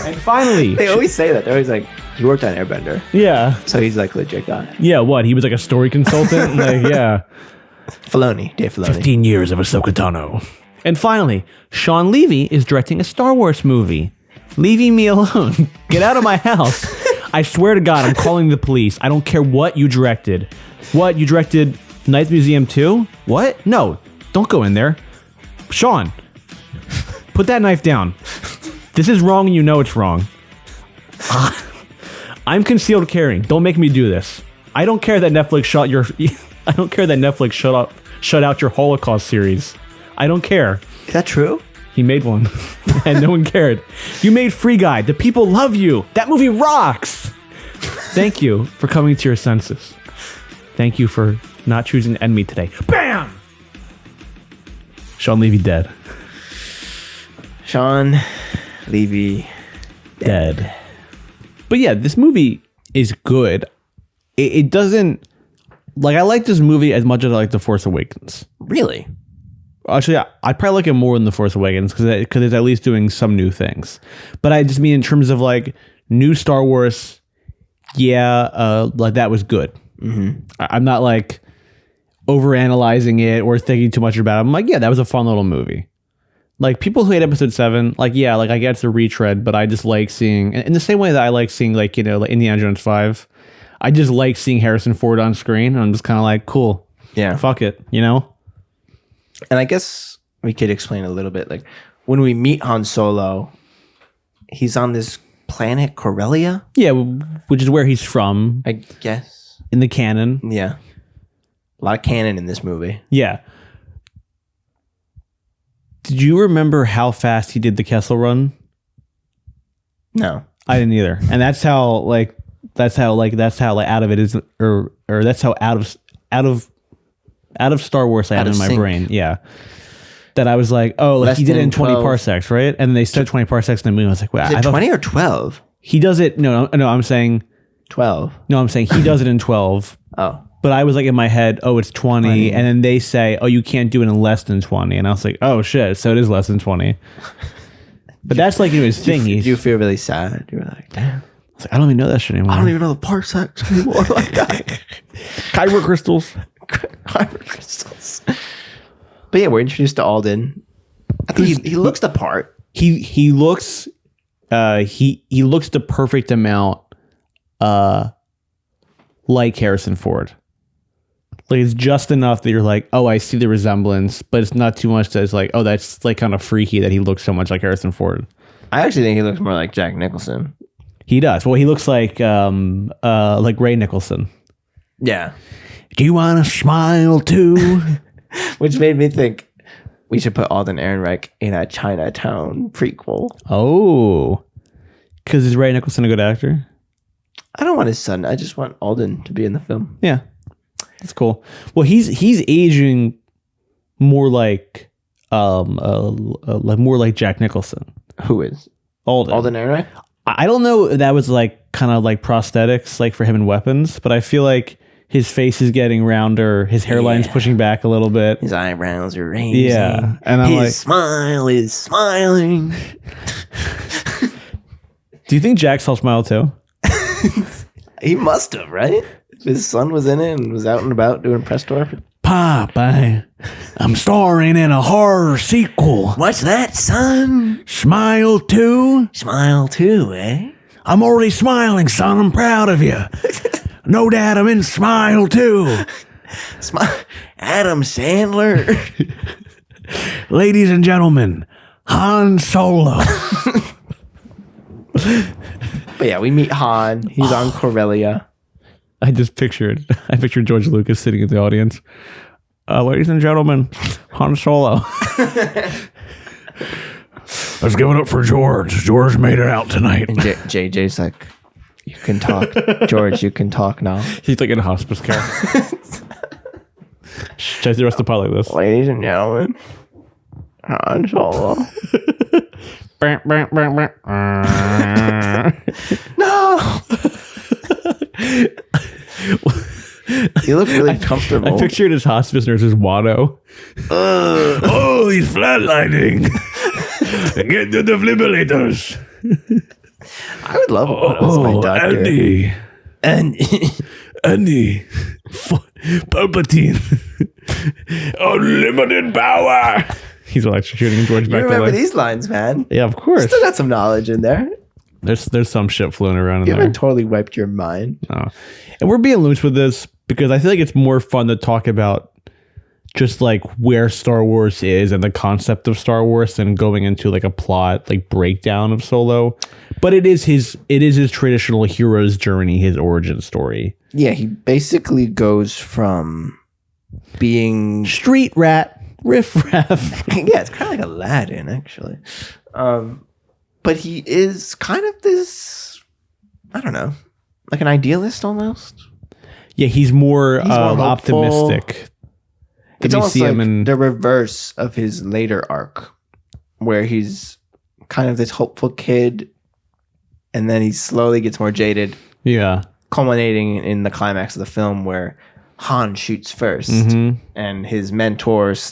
And finally... They always say that. They're always like, he worked on Airbender. Yeah. So he's like legit guy. Yeah, what? He was like a story consultant? Like, yeah. Dave Filoni. 15 years of Ahsoka Tano. And finally, Sean Levy is directing a Star Wars movie. Leaving me alone. Get out of my house. I swear to God, I'm calling the police. I don't care what you directed. What? You directed Knights Museum 2? What? No. Don't go in there. Sean, put that knife down. This is wrong and you know it's wrong. I'm concealed carrying. Don't make me do this. I don't care that Netflix shut out your Holocaust series. I don't care. Is that true? He made one, and no one cared. You made Free Guy. The people love you. That movie rocks. Thank you for coming to your senses. Thank you for not choosing to end me today. Bam! Sean Levy dead. Sean Levy dead. But yeah, this movie is good. It doesn't... Like, I like this movie as much as I like The Force Awakens. Really? Actually, I probably like it more than The Force Awakens because it's at least doing some new things. But I just mean in terms of like new Star Wars, like that was good. Mm-hmm. I'm not like overanalyzing it or thinking too much about it. I'm like, yeah, that was a fun little movie. Like people who hate Episode 7, like like I get it's a retread, but I just like seeing in the same way that I like seeing like like Indiana Jones 5. I just like seeing Harrison Ford on screen. And I'm just kind of like, cool, fuck it, And I guess we could explain a little bit. Like when we meet Han Solo, he's on this planet Corellia. Yeah, which is where he's from. I guess in the canon. Yeah, a lot of canon in this movie. Yeah. Did you remember how fast he did the Kessel Run? No, I didn't either. And that's how out of it is, or that's how out of Star Wars I had in my brain. Yeah. That I was like, oh, like he did it in 20 parsecs, right? And they said 20 parsecs in the movie. I was like, wait, is it 20 or 12? He does it. No, I'm saying 12. No, I'm saying he does it in 12. Oh. But I was like in my head, oh, it's 20. And then they say, oh, you can't do it in less than 20. And I was like, oh shit. So it is less than 20. But that's like his thing. Do you feel really sad? You're like, damn. I was like, I don't even know that shit anymore. I don't even know the parsecs anymore. Like that. Kyber crystals. Kyber crystals. But yeah, we're introduced to Alden. I think he looks the part. He looks he looks the perfect amount like Harrison Ford. Like it's just enough that you're like, oh, I see the resemblance, but it's not too much that it's like, oh, that's like kind of freaky that he looks so much like Harrison Ford. I actually think he looks more like Jack Nicholson. He does. Well, he looks like Ray Nicholson. Yeah. Do you want to smile too? Which made me think we should put Alden Ehrenreich in a Chinatown prequel. Oh. Because is Ray Nicholson a good actor? I don't want his son. I just want Alden to be in the film. Yeah. That's cool. Well, he's aging more like more like Jack Nicholson. Who is? Alden Ehrenreich? I don't know if that was like kind of like prosthetics like for him in Weapons, but I feel like his face is getting rounder, his hairline's pushing back a little bit. His eyebrows are raising. Yeah. And I'm his smile is smiling. Do you think Jax will smile too? He must have, right? If his son was in it and was out and about doing press tour. Pop, I'm starring in a horror sequel. What's that, son? Smile 2? Smile too, eh? I'm already smiling, son. I'm proud of you. No, Dad, I'm in Smile 2. Adam Sandler. Ladies and gentlemen, Han Solo. But yeah, we meet Han. He's on Corellia. I pictured George Lucas sitting in the audience. Ladies and gentlemen, Han Solo. Let's give it up for George. George made it out tonight. And JJ's like, you can talk. George, you can talk now. He's like in a hospice care. Chase the rest of the pod like this. Ladies and gentlemen, Han Solo. No! You look really comfortable. I pictured his hospice nurse as Watto. Oh, he's flatlining. Get the defibrillators. I would love Watto as my doctor. Andy. Palpatine. Unlimited power. He's electrocuting George You back to remember life. these lines, man. Yeah, of course. Still got some knowledge in there. There's some shit floating around in You there. haven't totally wiped your mind. No. And we're being loose with this because I feel like it's more fun to talk about just like where Star Wars is and the concept of Star Wars than going into like a plot like breakdown of Solo. But it is his traditional hero's journey, his origin story. Yeah, he basically goes from being Street rat, riff raff. yeah, it's kind of like Aladdin, actually. But he is kind of this, I don't know, like an idealist almost. Yeah, he's more hopeful. optimistic. It's you almost see like him in the reverse of his later arc, where he's kind of this hopeful kid, and then he slowly gets more jaded, yeah. culminating in the climax of the film where Han shoots first, and his mentor /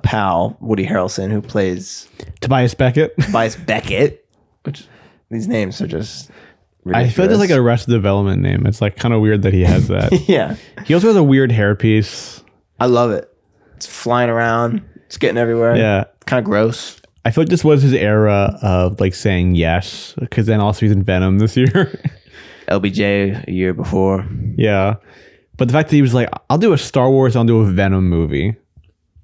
pal Woody Harrelson, who plays Tobias Beckett. Tobias Beckett, which these names are just ridiculous. I feel like it's like a Arrested Development name. It's like kind of weird that he has that. yeah, He also has a weird hairpiece. I love it. It's flying around. It's getting everywhere. Yeah. Kind of gross. I feel like this was his era of like saying yes, because then also he's in Venom this year. LBJ a year before. Yeah. But the fact that he was like, I'll do a Star Wars, I'll do a Venom movie.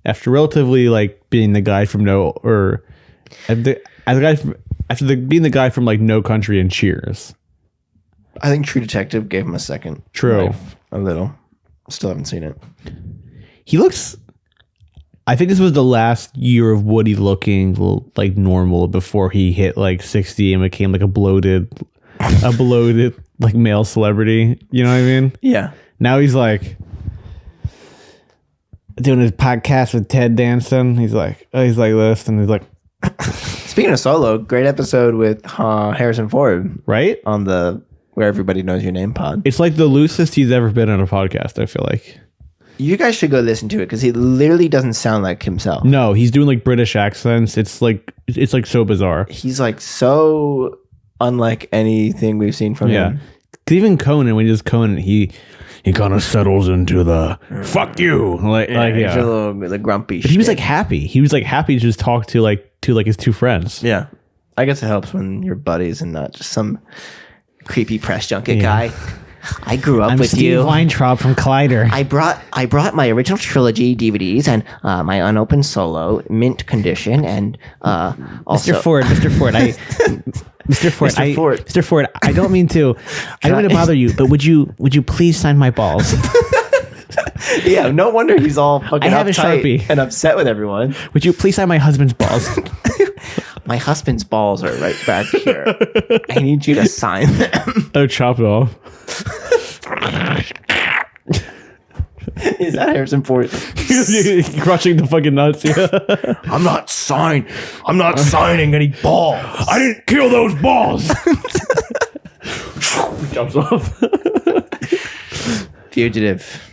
After relatively like being the guy from being the guy from like No Country and Cheers. I think True Detective gave him a second. True. Life, a little. Still haven't seen it. He looks, I think this was the last year of Woody looking like normal before he hit like 60 and became like a bloated like male celebrity. You know what I mean? Yeah. Now he's like doing his podcast with Ted Danson. He's like this, and he's like, Speaking of Solo, great episode with Harrison Ford right? on the Where Everybody Knows Your Name pod. It's like the loosest he's ever been on a podcast, I feel like. You guys should go listen to it because he literally doesn't sound like himself. No, he's doing like British accents. It's like so bizarre. He's like so unlike anything we've seen from Yeah. him. 'Cause even Conan, when he does Conan, he kind of settles into the fuck you. He's a little bit grumpy. But he was like happy. He was like happy to just talk to his two friends. yeah. I guess it helps when you're buddies and not just some creepy press junket guy. I grew up with Steve you. Weintraub from Collider. I brought my original trilogy DVDs and my unopened Solo, mint condition, and also Mr. Ford, Mr. Ford, I don't mean to bother you, but would you please sign my balls? Yeah, no wonder he's all fucking I have a uptight Sharpie. and upset with everyone. Would you please sign my husband's balls? My husband's balls are right back here. I need you to sign them. Oh, chop it off. Is that Harrison Ford? Crushing the fucking nuts. Yeah. I'm not signing any balls. I didn't kill those balls. Jumps off. Fugitive.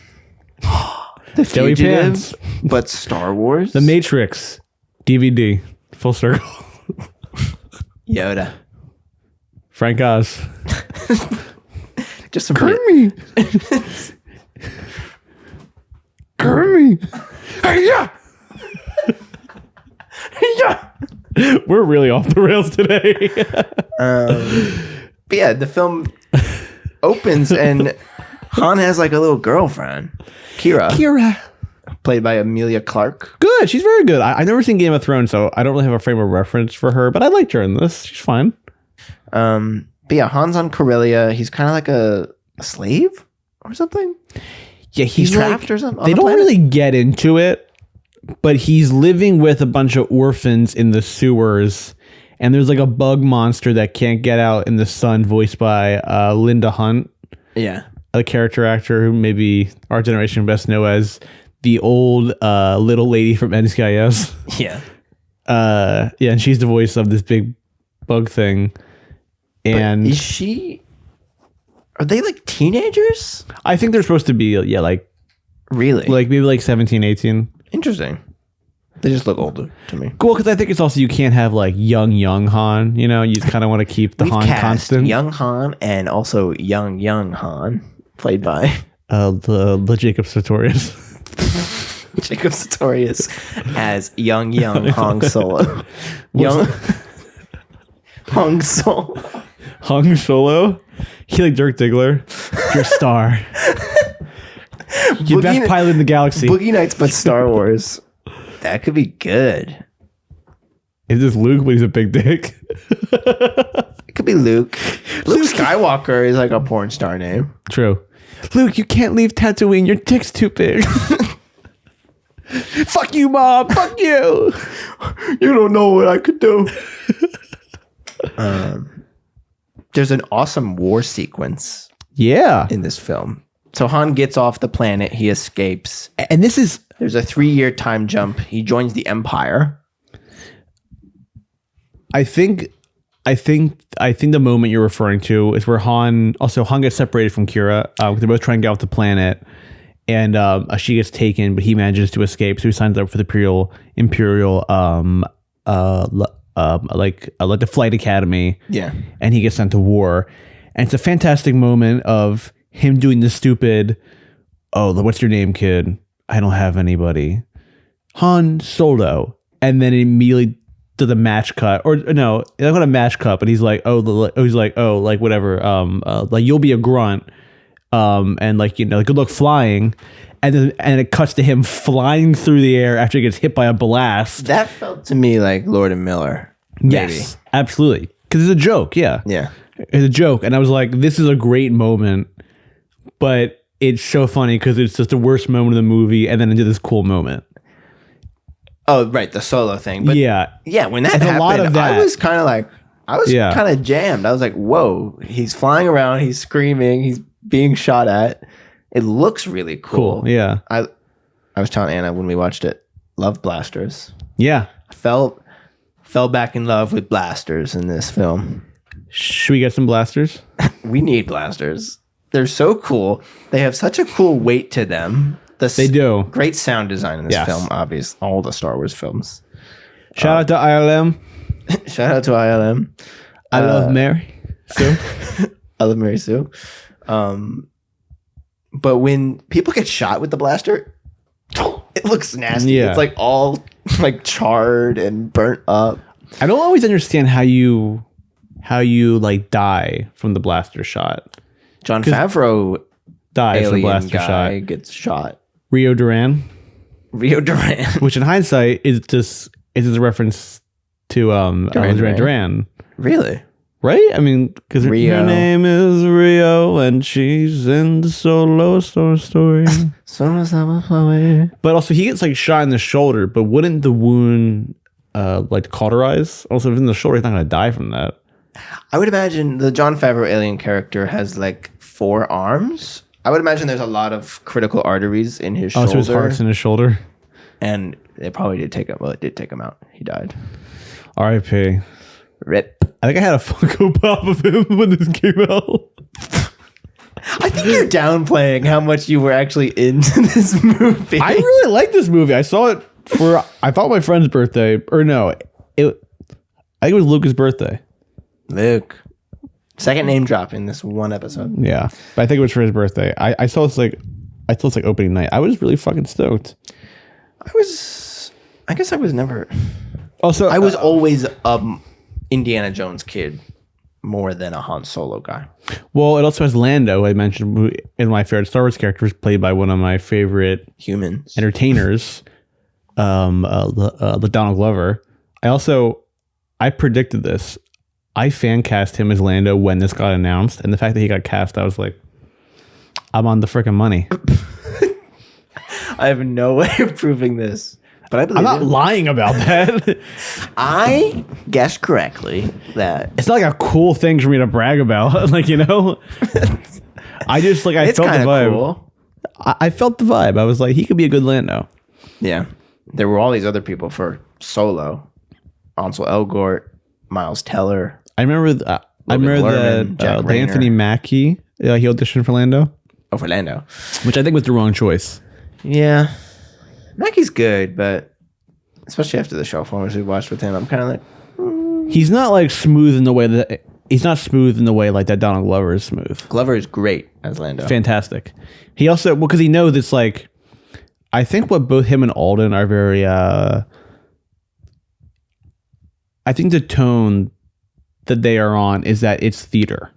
The Joey Fugitive, Pants. but Star Wars. The Matrix DVD. Full circle. Yoda. Frank Oz. Just some Kermie. Kermie. Hey, yeah. yeah. We're really off the rails today. But yeah, the film opens and Han has like a little girlfriend, Kira, played by Emilia Clarke. Good. She's very good. I've never seen Game of Thrones, so I don't really have a frame of reference for her, but I liked her in this. She's fine. But yeah, Han's on Corellia. He's kind of like a slave or something. Yeah, He's trapped or something. They don't really get into it, but he's living with a bunch of orphans in the sewers, and there's like a bug monster that can't get out in the sun, voiced by Linda Hunt. Yeah. A character actor who maybe our generation best know as the old little lady from NCIS. Yeah. Yeah, and she's the voice of this big bug thing. And but is she? Are they like teenagers? I think they're supposed to be, yeah, like Really? maybe like 17, 18. Interesting. They just look older to me. Cool, because I think it's also you can't have like young Han. You know, you just kind of want to keep the Han cast constant. young Han and also young Han, played by the Jacob Sartorius. Jacob Sartorius as young Han Solo. Young Han Solo. Han Solo. He like Dirk Diggler. Your star. Your best pilot in the galaxy. Boogie Nights, but Star Wars. That could be good. Is this Luke, but he's a big dick? It could be Luke. Luke Skywalker is like a porn star name. True. Luke, you can't leave Tatooine. Your dick's too big. Fuck you, Mom. Fuck you. You don't know what I could do. There's an awesome war sequence Yeah. in this film. So Han gets off the planet. He escapes. And this is... There's a 3-year time jump. He joins the Empire. I think the moment you're referring to is where Han gets separated from Kira. They're both trying to get off the planet, and she gets taken, but he manages to escape. So he signs up for the Imperial like the Flight Academy. Yeah, and he gets sent to war. And it's a fantastic moment of him doing the stupid, "Oh, what's your name, kid? I don't have anybody." Han Solo, and then immediately to the match cut, or no, not a match cut, but he's like, like whatever, like you'll be a grunt, and like, you know, like, good luck flying, and it cuts to him flying through the air after he gets hit by a blast. that felt to me like Lord and Miller. Maybe. Yes, absolutely, because it's a joke. Yeah, it's a joke, and I was like, this is a great moment, but it's so funny because it's just the worst moment of the movie, and then into this cool moment. Oh, right, the Solo thing. But yeah, when that It's happened, a lot of that. I was kind of jammed. I was like, whoa, he's flying around, he's screaming, he's being shot at. It looks really cool. Yeah. I was telling Anna when we watched it, love blasters. Yeah. I fell back in love with blasters in this film. Should we get some blasters? We need blasters. They're so cool. They have such a cool weight to them. They do. Great sound design in this Yes. film, obvious. All the Star Wars films. Shout out to ILM. Shout out to ILM. I love Mary. So I love Mary Sue. But when people get shot with the blaster, it looks nasty. Yeah. It's like all like charred and burnt up. I don't always understand how you like die from the blaster shot. John Favreau, Dies from alien blaster guy, shot. gets shot. Rio Duran, Duran. which in hindsight is just a reference to Duran. Really? Right? I mean, because her Rio. name is Rio, and she's in the Solo story. But also, he gets like shot in the shoulder. But wouldn't the wound like cauterize? Also, if it's in the shoulder, he's not going to die from that. I would imagine the John Favreau alien character has like 4 arms. I would imagine there's a lot of critical arteries in his shoulder. So his heart's in his shoulder. And it probably did take him. Well, it did take him out. He died. R.I.P. Rip. I think I had a Funko Pop of him when this came out. I think you're downplaying how much you were actually into this movie. I really like this movie. I saw it for, I thought my friend's birthday, or no, I think it was Luca's birthday. Luke. Second name drop in this one episode. Yeah, but I think it was for his birthday. I saw this like opening night. I was really fucking stoked. I guess I was never. Also, I was always Indiana Jones kid more than a Han Solo guy. Well, it also has Lando. I mentioned who in my favorite Star Wars characters, played by one of my favorite Humans. entertainers, the Donald Glover. I predicted this. I fan cast him as Lando when this got announced, and the fact that he got cast, I was like, I'm on the freaking money. I have no way of proving this, but I believe I'm not it. lying about that. I guessed correctly that It's not like a cool thing for me to brag about. Like, you know, I just like, I it's felt the kind of vibe. cool. I felt the vibe. I was like, he could be a good Lando. Yeah, there were all these other people for Solo: Ansel Elgort, Miles Teller. I remember that Jack the Rayner. Anthony Mackie, he auditioned for Lando, For Lando. which I think was the wrong choice. Yeah, Mackey's good, but especially after the show formers we watched with him, I'm kind of like, He's not like smooth in the way that he's not smooth in the way like that Donald Glover is smooth. Glover is great as Lando. Fantastic. He also, well, because he knows it's like, I think what both him and Alden are very, I think the tone that they are on is that it's theater.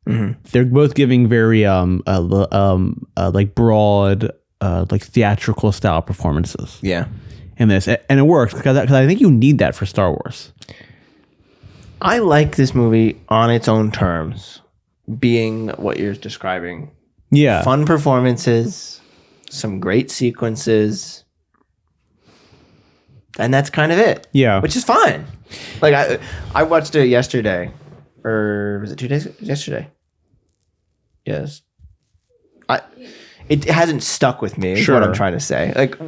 Mm-hmm. They're both giving very like broad, like theatrical style performances Yeah, in this, and it works because I think you need that for Star Wars. I like this movie on its own terms, being what you're describing. Yeah, Fun performances, some great sequences, and that's kind of it. Yeah, Which is fine. Like I watched it yesterday, or was it 2 days? Yesterday. Yes. It hasn't stuck with me. Is what I'm Sure. trying to say. Like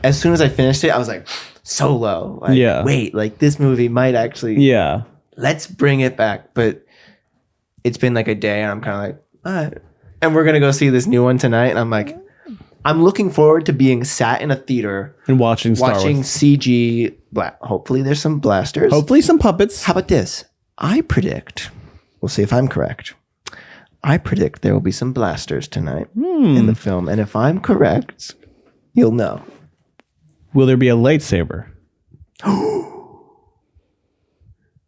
as soon as I finished it, I was like, Solo. Like, Yeah. Wait, like this movie might actually. yeah. Let's bring it back. But it's been like a day, and I'm kind of like, all right. And we're gonna go see this new one tonight, and I'm like, I'm looking forward to being sat in a theater And watching Star watching Wars. CG. Hopefully, there's some blasters. Hopefully some puppets. How about this? I predict. We'll see if I'm correct. I predict there will be some blasters tonight in the film, and if I'm correct, you'll know. Will there be a lightsaber?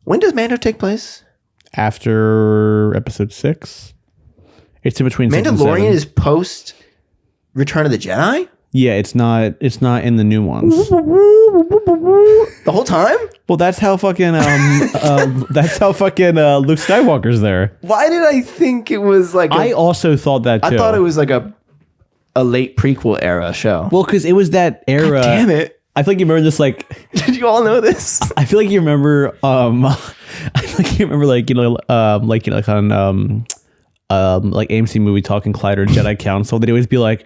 When does Mando take place? After episode 6? It's in between 6 and 7. Mandalorian is post Return of the Jedi? Yeah, it's not in the new ones. The whole time? Well, that's how fucking Luke Skywalker's there. Why did I think it was like I also thought that too. I thought it was like a late prequel era show. Well, because it was that era. Damn it. I feel like you remember this. Like, Did you all know this? I feel like you remember. I feel like you remember, like, you know, like, you know, like on like AMC movie Talking Collider Jedi Council. They'd always be like,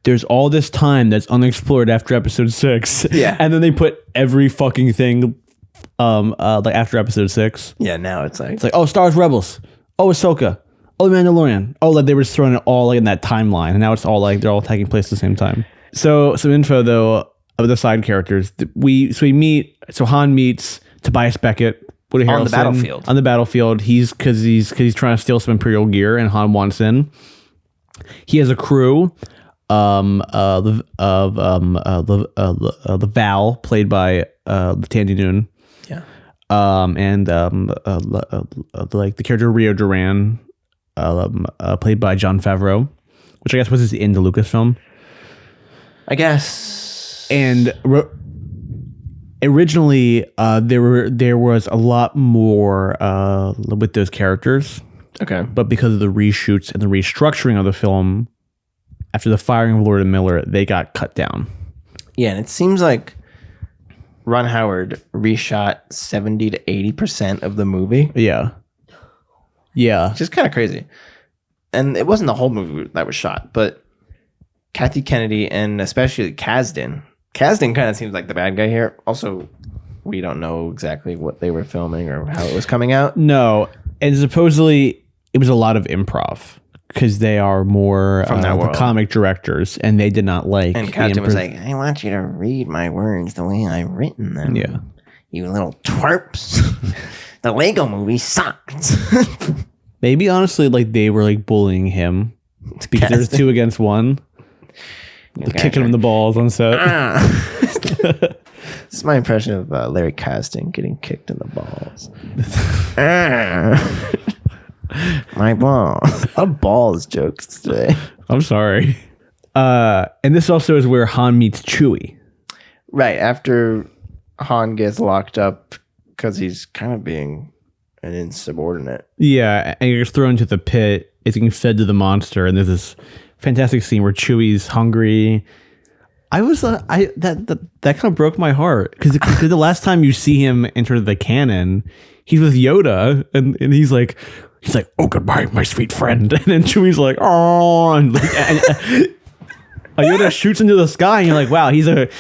there's all this time that's unexplored after episode 6. Yeah. And then they put every fucking thing like after episode 6. Yeah, now it's It's like, oh, Star Wars Rebels. Oh, Ahsoka. Oh, The Mandalorian. Oh, like they were just throwing it all like in that timeline. And now it's all like they're all taking place at the same time. So some info though of the side characters. So Han meets Tobias Beckett. Woody On the Harrelson battlefield. On the battlefield. He's trying to steal some Imperial gear and Han wants in. He has a crew. The Val, played by Tandy Noon. Yeah. And like the character Rio Duran, played by Jon Favreau, which I guess was his into Lucasfilm. I guess. And originally, there was a lot more with those characters, Okay. but because of the reshoots and the restructuring of the film, after the firing of Lord and Miller, they got cut down. Yeah, and it seems like Ron Howard reshot 70 to 80% of the movie, Yeah. which is kind of crazy. And it wasn't the whole movie that was shot, but Kathy Kennedy and especially Kasdan. Kasdan kind of seems like the bad guy here. Also, we don't know exactly what they were filming or how it was coming out. No, and supposedly it was a lot of improv because they are more From that the world. comic directors, and they did not like. And the Captain was improv- like, I want you to read my words the way I've written them. "Yeah, You little twerps. The Lego movie sucked. Maybe honestly, like they were like bullying him because there's 2 against 1. Kicking him in the balls on set. This is my impression of Larry Casting getting kicked in the balls. My balls. A lot of balls jokes today. I'm sorry. And this also is where Han meets Chewie. Right, after Han gets locked up because he's kind of being an insubordinate. Yeah, and he gets thrown into the pit. Is getting fed to the monster, and there's this fantastic scene where Chewie's hungry. I was that kind of broke my heart because the last time you see him enter the canon, he's with Yoda, and he's like, oh, goodbye, my sweet friend, and then Chewie's like, oh, and Yoda shoots into the sky, and you're like, wow, he's a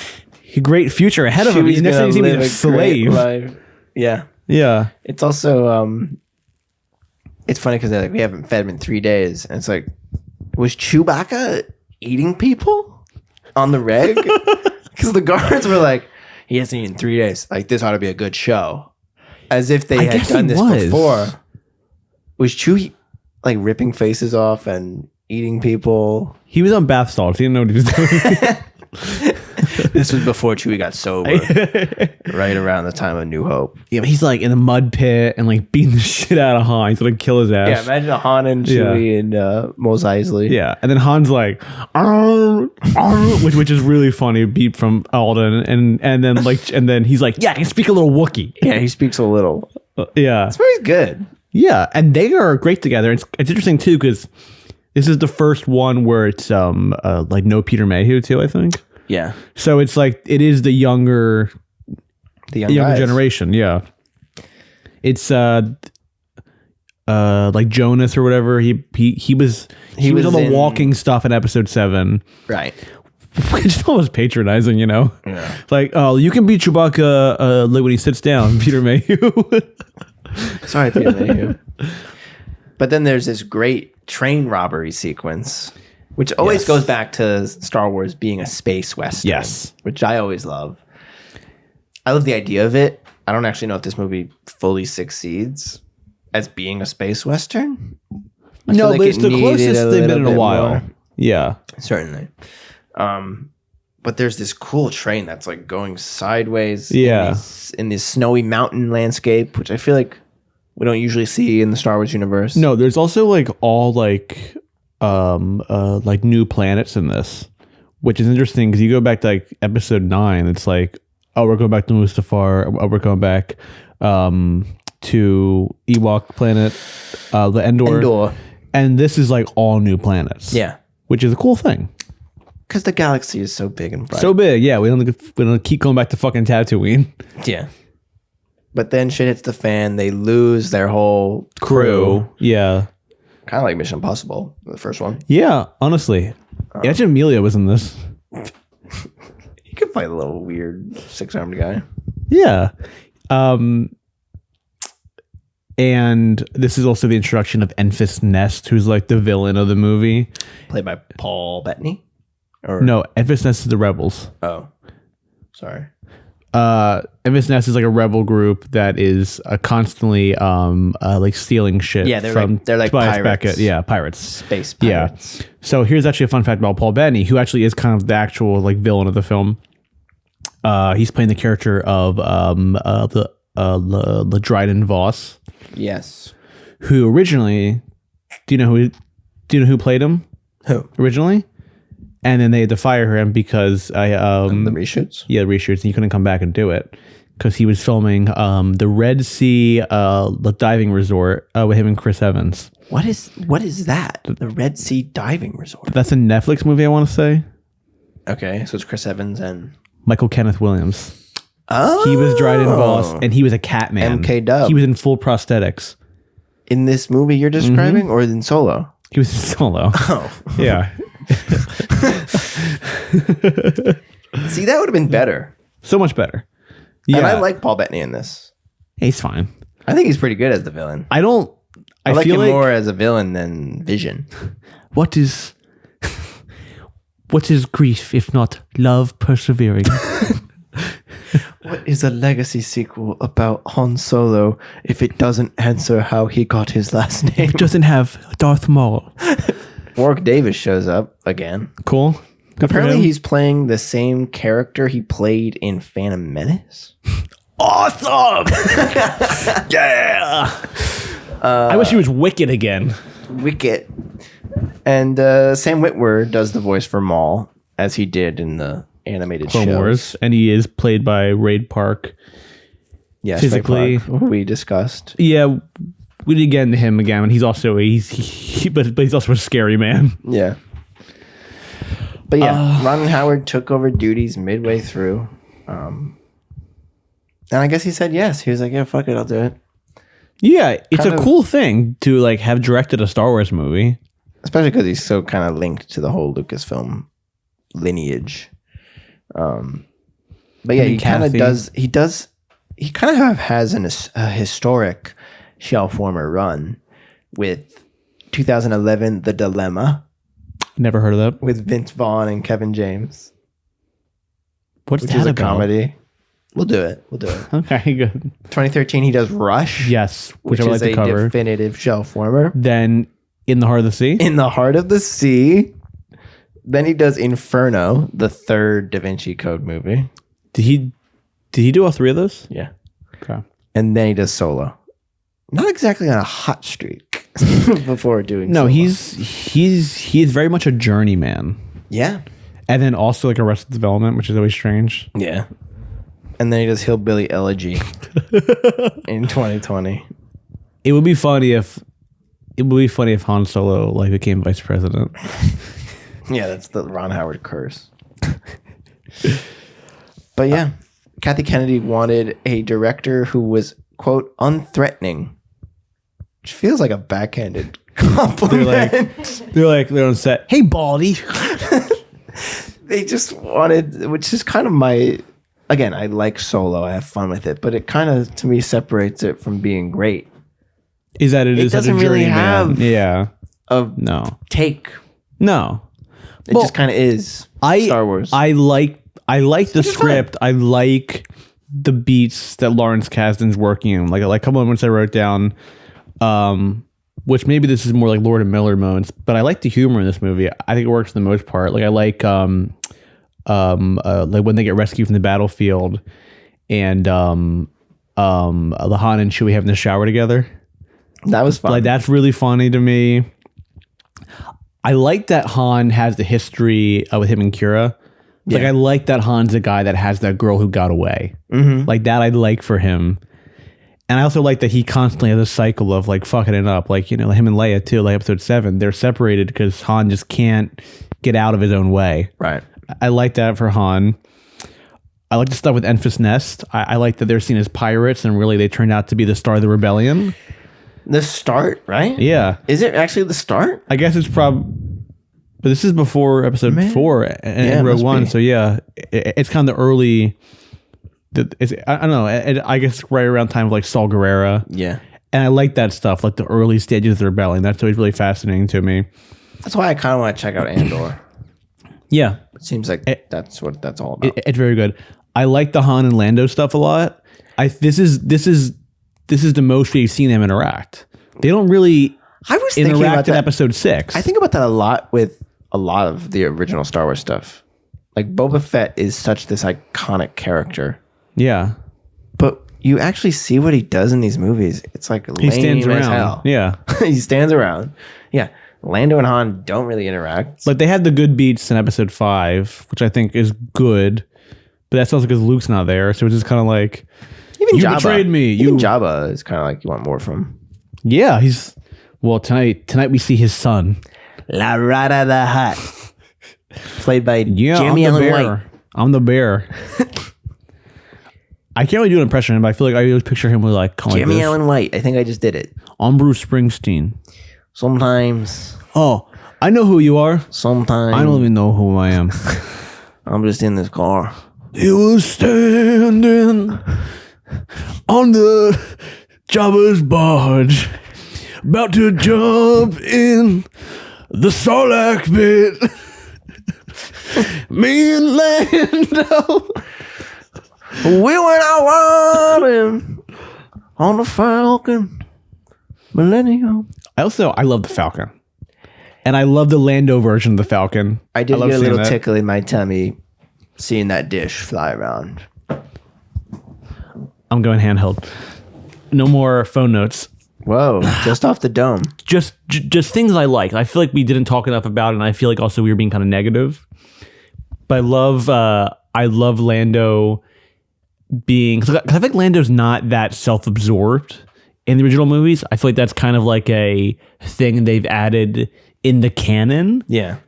great future ahead of him. He's next thing he's gonna be a slave. Yeah. It's also it's funny because we haven't fed him in 3 days, and it's like, was Chewbacca eating people on the reg? Because the guards were like, he hasn't eaten in 3 days. Like, this ought to be a good show, as if they had done this before. Was Chewie like ripping faces off and eating people? He was on bath salts. He didn't know what he was doing. This was before Chewie got sober, right around the time of New Hope. Yeah, but he's like in a mud pit and like beating the shit out of Han. He's gonna kill his ass. Yeah, imagine a Han and Chewie and Mos Eisley. Yeah, and then Han's like, which is really funny. Beat from Alden, and then he's like, yeah, I can speak a little Wookiee. Yeah, he speaks a little. Yeah, that's very good. Yeah, and they are great together. It's interesting too because this is the first one where it's like no Peter Mayhew too, I think. Yeah. So it's like it is the younger younger generation. Yeah. It's like Jonas or whatever. He was on the walking stuff in episode 7. Right. Which almost patronizing, you know. Yeah. Like, oh, you can beat Chewbacca when he sits down, Peter Mayhew. Sorry, Peter Mayhew. But then there's this great train robbery sequence, which always goes back to Star Wars being a space western. Yes. Which I always love. I love the idea of it. I don't actually know if this movie fully succeeds as being a space western. No, but it's the closest they've been in a while. More. Yeah. Certainly. But there's this cool train that's like going sideways in this snowy mountain landscape, which I feel like we don't usually see in the Star Wars universe. No, there's also like all like new planets in this, which is interesting because you go back to like episode 9, it's like, oh, we're going back to Mustafar, we're going back to Ewok planet, the Endor, and this is like all new planets. Yeah, which is a cool thing because the galaxy is so big and bright. So big, yeah. We don't keep going back to fucking Tatooine. Yeah, but then shit hits the fan. They lose their whole crew. Yeah. Kind of like Mission Impossible, the first one. Yeah, honestly. Imagine Amelia was in this. He could fight a little weird 6-armed guy. Yeah. And this is also the introduction of Enfys Nest, who's like the villain of the movie. Played by Paul Bettany? Or no, Enfys Nest is the Rebels. Oh, sorry. Enfys Nest is like a rebel group that is constantly like stealing shit. Yeah, they're like pirates. Pirates. Space pirates. Yeah. So here's actually a fun fact about Paul Bettany, who actually is kind of the actual like villain of the film. He's playing the character of the Dryden Voss. Yes. Who originally, do you know who played him? Who originally? And then they had to fire him because the reshoots. Yeah, the reshoots. And he couldn't come back and do it because he was filming the Red Sea the diving resort with him and Chris Evans. What is that? The Red Sea diving resort. That's a Netflix movie, I want to say. Okay, so it's Chris Evans and Michael Kenneth Williams. Oh, he was Dryden Voss, and he was a Catman. MK Dub. He was in full prosthetics. In this movie you're describing, or in Solo? He was in Solo. Oh, yeah. See, that would have been better. So much better. Yeah. And I like Paul Bettany in this. He's fine. I think he's pretty good as the villain. I like feel him like, more as a villain than Vision. What is grief if not love persevering? What is a legacy sequel about Han Solo if it doesn't answer how he got his last name? It doesn't have Darth Maul. Warwick Davis shows up again. Cool. Good for Apparently him. he's playing the same character he played in Phantom Menace. Awesome. Yeah. I wish he was Wicked again. Wicket. And Sam Witwer does the voice for Maul, as he did in the animated Clone shows. Wars, and he is played by Raid Park. Yes, physically. Ray Park, who we discussed. Yeah, we did get into him again, and he's also but he's also a scary man. Yeah. But yeah, Ron Howard took over duties midway through. And I guess he said yes. He was like, yeah, fuck it, I'll do it. Yeah, it's Kind a of- cool thing to like have directed a Star Wars movie. Especially because he's so kind of linked to the whole Lucasfilm lineage. But yeah, Maybe he kind of Kathy. he kind of has a historic shelf warmer run with 2011 The Dilemma Never heard of that. with Vince Vaughn and Kevin James, What's which that is a about? comedy. We'll do it. Okay, good. 2013, he does Rush. Yes, which which I would is like to a cover. definitive shelf warmer. Then In the Heart of the Sea. In the Heart of the Sea. Then he does Inferno, the third Da Vinci Code movie. Did he do all three of those? Yeah. Okay. And then he does Solo. Not exactly on a hot streak before doing No, Solo. he's very much a journeyman, Yeah. and then also like Arrested Development, which is always strange. Yeah. And then he does Hillbilly Elegy in 2020. It would be funny if Han Solo like became vice president. Yeah, that's the Ron Howard curse. But yeah, Kathy Kennedy wanted a director who was, quote, unthreatening, which feels like a backhanded compliment. They're on set. Hey, Baldy. They just wanted, which is kind of my, again, I like Solo. I have fun with it, but it kind of, to me, separates it from being great. Is that it is such a doesn't really journeyman. have- Yeah. A take. No. It just kind of is Star Wars. I like the is script. I like the beats that Lawrence Kasdan's working in. Like a couple of moments I wrote down, which maybe this is more like Lord and Miller moments, but I like the humor in this movie. I think it works for the most part. Like I like when they get rescued from the battlefield and the Han and Chewie having the shower together. that was fun. Like that's really funny to me. I like that Han has the history with him and Kira. Like Yeah. I like that Han's the guy that has that girl who got away. Mm-hmm. Like that I like for him. And I also like that he constantly has a cycle of like fucking it up. Like, you know, him and Leia too, like episode 7, they're separated because Han just can't get out of his own way. Right. I like that for Han. I like the stuff with Enfys Nest. I like that they're seen as pirates and really they turned out to be the Star of the Rebellion. The start, right? Yeah. Is it actually the start? I guess it's but this is before episode 4 and Yeah, it Rogue must One. be. So yeah, it's kind of the early. I don't know. I guess right around time of like Saul Guerrera, Yeah. and I like that stuff, like the early stages of the rebellion. That's always really fascinating to me. That's why I kind of want to check out Andor. Yeah, It seems like that's what that's all about. it's very good. I like the Han and Lando stuff a lot. This is the most we've seen them interact. They don't really I was thinking about interact in that. episode 6. I think about that a lot with a lot of the original Star Wars stuff. Like Boba Fett is such this iconic character, Yeah, but you actually see what he does in these movies. It's like he lame stands as around. hell. Yeah. He stands around. Yeah. Lando and Han don't really interact. Like they had the good beats in episode 5, which I think is good, but that's also because Luke's not there. So it's just kind of like, Even you Jabba. betrayed me. Even Jabba is kind of like you want more from. Yeah, tonight we see his son. La Rada the Hutt, played by Yeah, Jimmy I'm the Allen bear. White. I'm the bear. I can't really do an impression of him, but I feel like I always picture him with like kind of Jimmy like this. Allen White. I think I just did it. I'm Bruce Springsteen. Sometimes. Oh, I know who you are. Sometimes. I don't even know who I am. I'm just in this car. He was standing on the Jabba's barge, about to jump in the Sarlacc pit. Me and Lando We went out riding on the Falcon Millennium. I love the Falcon. And I love the Lando version of the Falcon. I did love get a seeing little that. tickle in my tummy seeing that dish fly around. I'm going handheld. No more phone notes. Whoa, just off the dome. Just things I like. I feel like we didn't talk enough about it, and I feel like also we were being kind of negative. But I love Lando being, because I think Lando's not that self-absorbed in the original movies. I feel like that's kind of like a thing they've added in the canon. Yeah.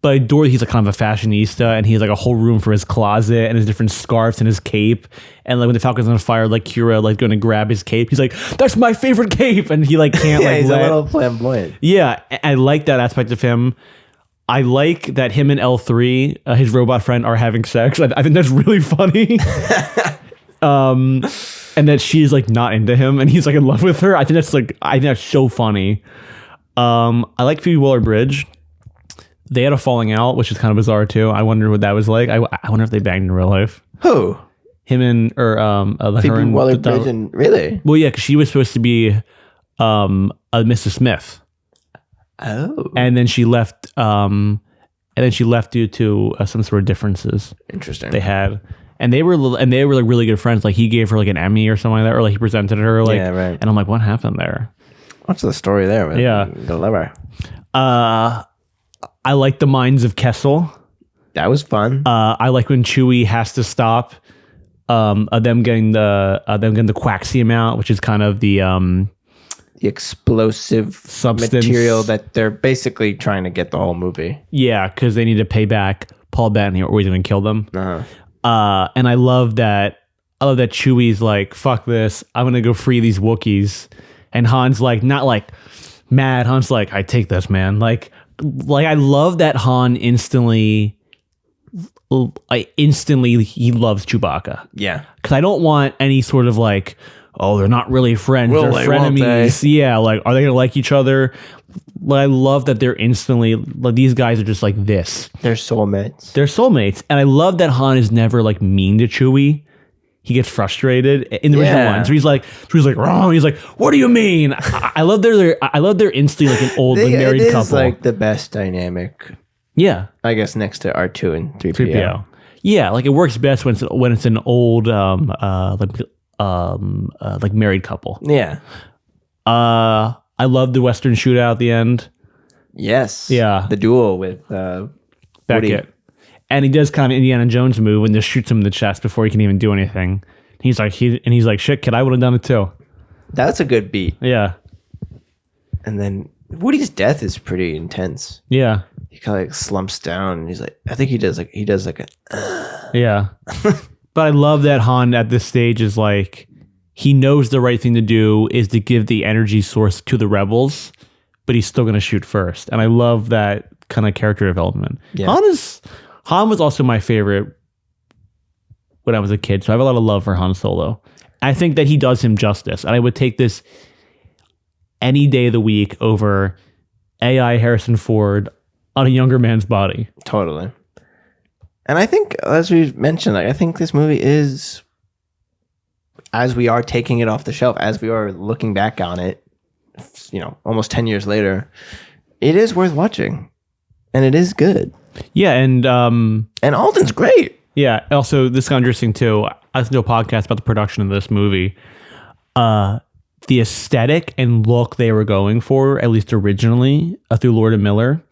But I adore that he's like kind of a fashionista, and he has like a whole room for his closet and his different scarves and his cape. And like when the Falcon's on fire, like Kira like going to grab his cape, he's like, "That's my favorite cape," and he like can't Yeah, like he's let. a little flamboyant. Yeah, I like that aspect of him. I like that him and L3, his robot friend, are having sex. I think that's really funny. And that she's like not into him, and he's like in love with her. I think that's so funny. I like Phoebe Waller-Bridge. They had a falling out, which is kind of bizarre too. I wonder what that was like. I wonder if they banged in real life. Who? Him and Phoebe her and Waller-Bridge, and really? well, yeah, because she was supposed to be a Mrs. Smith. Oh, And then she left. Due to some sort of differences interesting. they had, and they were like really good friends. Like he gave her like an Emmy or something like that, or like he presented her. Like, Yeah, right. And I'm like, what happened there? What's the story there? With Yeah. the lover. I like the Minds of Kessel. That was fun. I like when Chewie has to stop them getting the quaxium out, which is kind of the The explosive Substance. material that they're basically trying to get the whole movie. yeah, because they need to pay back Paul Bettany or he's going to kill them. Uh-huh. And I love that. Chewie's like, fuck this. I'm going to go free these Wookiees. And Han's like, not like mad. Han's like, I take this, man. Like I love that Han instantly he loves Chewbacca. Yeah. Because I don't want any sort of like, oh, they're not really friends. Will They're they, won't frenemies. Yeah, like, are they going to like each other? But I love that they're instantly, like, these guys are just like this. They're soulmates. They're soulmates. And I love that Han is never like mean to Chewie. He gets frustrated in the original one. So he's like, wrong. He's like, what do you mean? I love their instantly like an old like, married it is couple. like the best dynamic, Yeah. I guess, next to R2 and 3PO. 3PO. Yeah, like it works best when it's an old like married couple. Yeah. I love the Western shootout at the end. Yes. Yeah. The duel with Beckett. And he does kind of Indiana Jones move and just shoots him in the chest before he can even do anything. He's like, shit, kid, I would have done it too. That's a good beat. Yeah. And then Woody's death is pretty intense. Yeah. He kind of like slumps down and he's like, I think he does like a Yeah. But I love that Han at this stage is like, he knows the right thing to do is to give the energy source to the rebels, but he's still going to shoot first. And I love that kind of character development. Yeah. Han was also my favorite when I was a kid. So I have a lot of love for Han Solo. I think that he does him justice. And I would take this any day of the week over AI Harrison Ford on a younger man's body. Totally. And I think, as we mentioned, like, I think this movie is, as we are taking it off the shelf, as we are looking back on it, almost 10 years later, it is worth watching. And it is good. Yeah, and Alden's great. Yeah, also, this is kind of interesting, too. I listened to a podcast about the production of this movie. The aesthetic and look they were going for, at least originally, through Lord and Miller.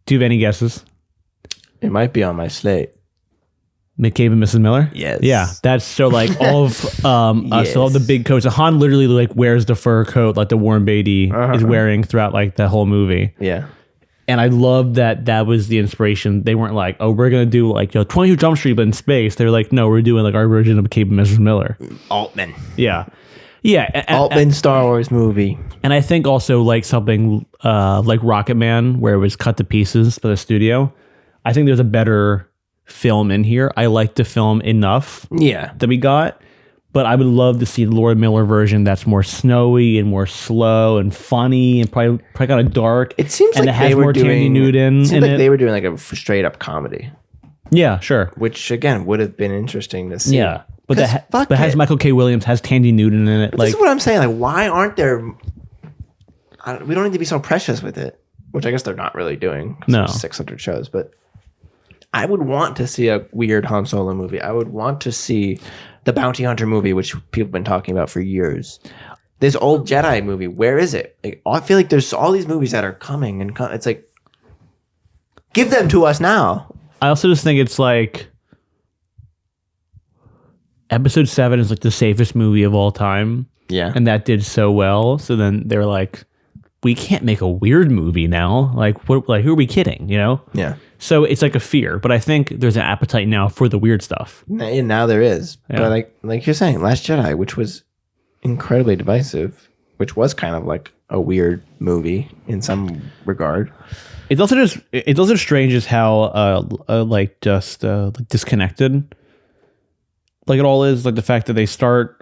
Do you have any guesses? It might be on my slate. McCabe and Mrs. Miller? Yes. Yeah, that's so like all of Yes. so all the big coats. Han literally like wears the fur coat like the Warren Beatty is wearing throughout like the whole movie. Yeah. And I love that was the inspiration. They weren't like, oh, we're going to do like 22 Jump Street but in space. They were like, no, we're doing like our version of McCabe and Mrs. Miller. Altman. Yeah. Yeah. Altman Star Wars movie. And I think also like something like Rocket Man, where it was cut to pieces by the studio. I think there's a better film in here. I like the film enough Yeah. that we got, but I would love to see the Lord Miller version that's more snowy and more slow and funny and probably kind of dark. It seems and like it has they were more Tandy doing. Newton It seems in like it. they were doing like a straight up comedy. Yeah, sure. which again would have been interesting to see. Yeah, but 'Cause fuck that has it. Michael K. Williams, has Tandy Newton in it. This Like, is what I'm saying. Like, why aren't there? We don't need to be so precious with it, which I guess they're not really doing. 'Cause No. there's 600 shows, but I would want to see a weird Han Solo movie. I would want to see the Bounty Hunter movie, which people have been talking about for years. This old Jedi movie, where is it? Like, I feel like there's all these movies that are coming, and it's like, give them to us now. I also just think it's like Episode 7 is like the safest movie of all time. Yeah, And that did so well. So then they're like, we can't make a weird movie now. Like, what? Like, who are we kidding? You know? yeah. So it's like a fear. But I think there's an appetite now for the weird stuff. And now there is, Yeah. but like you're saying, Last Jedi, which was incredibly divisive, which was kind of like a weird movie in some regard. It's also strange as how like just like disconnected like it all is. Like the fact that they start.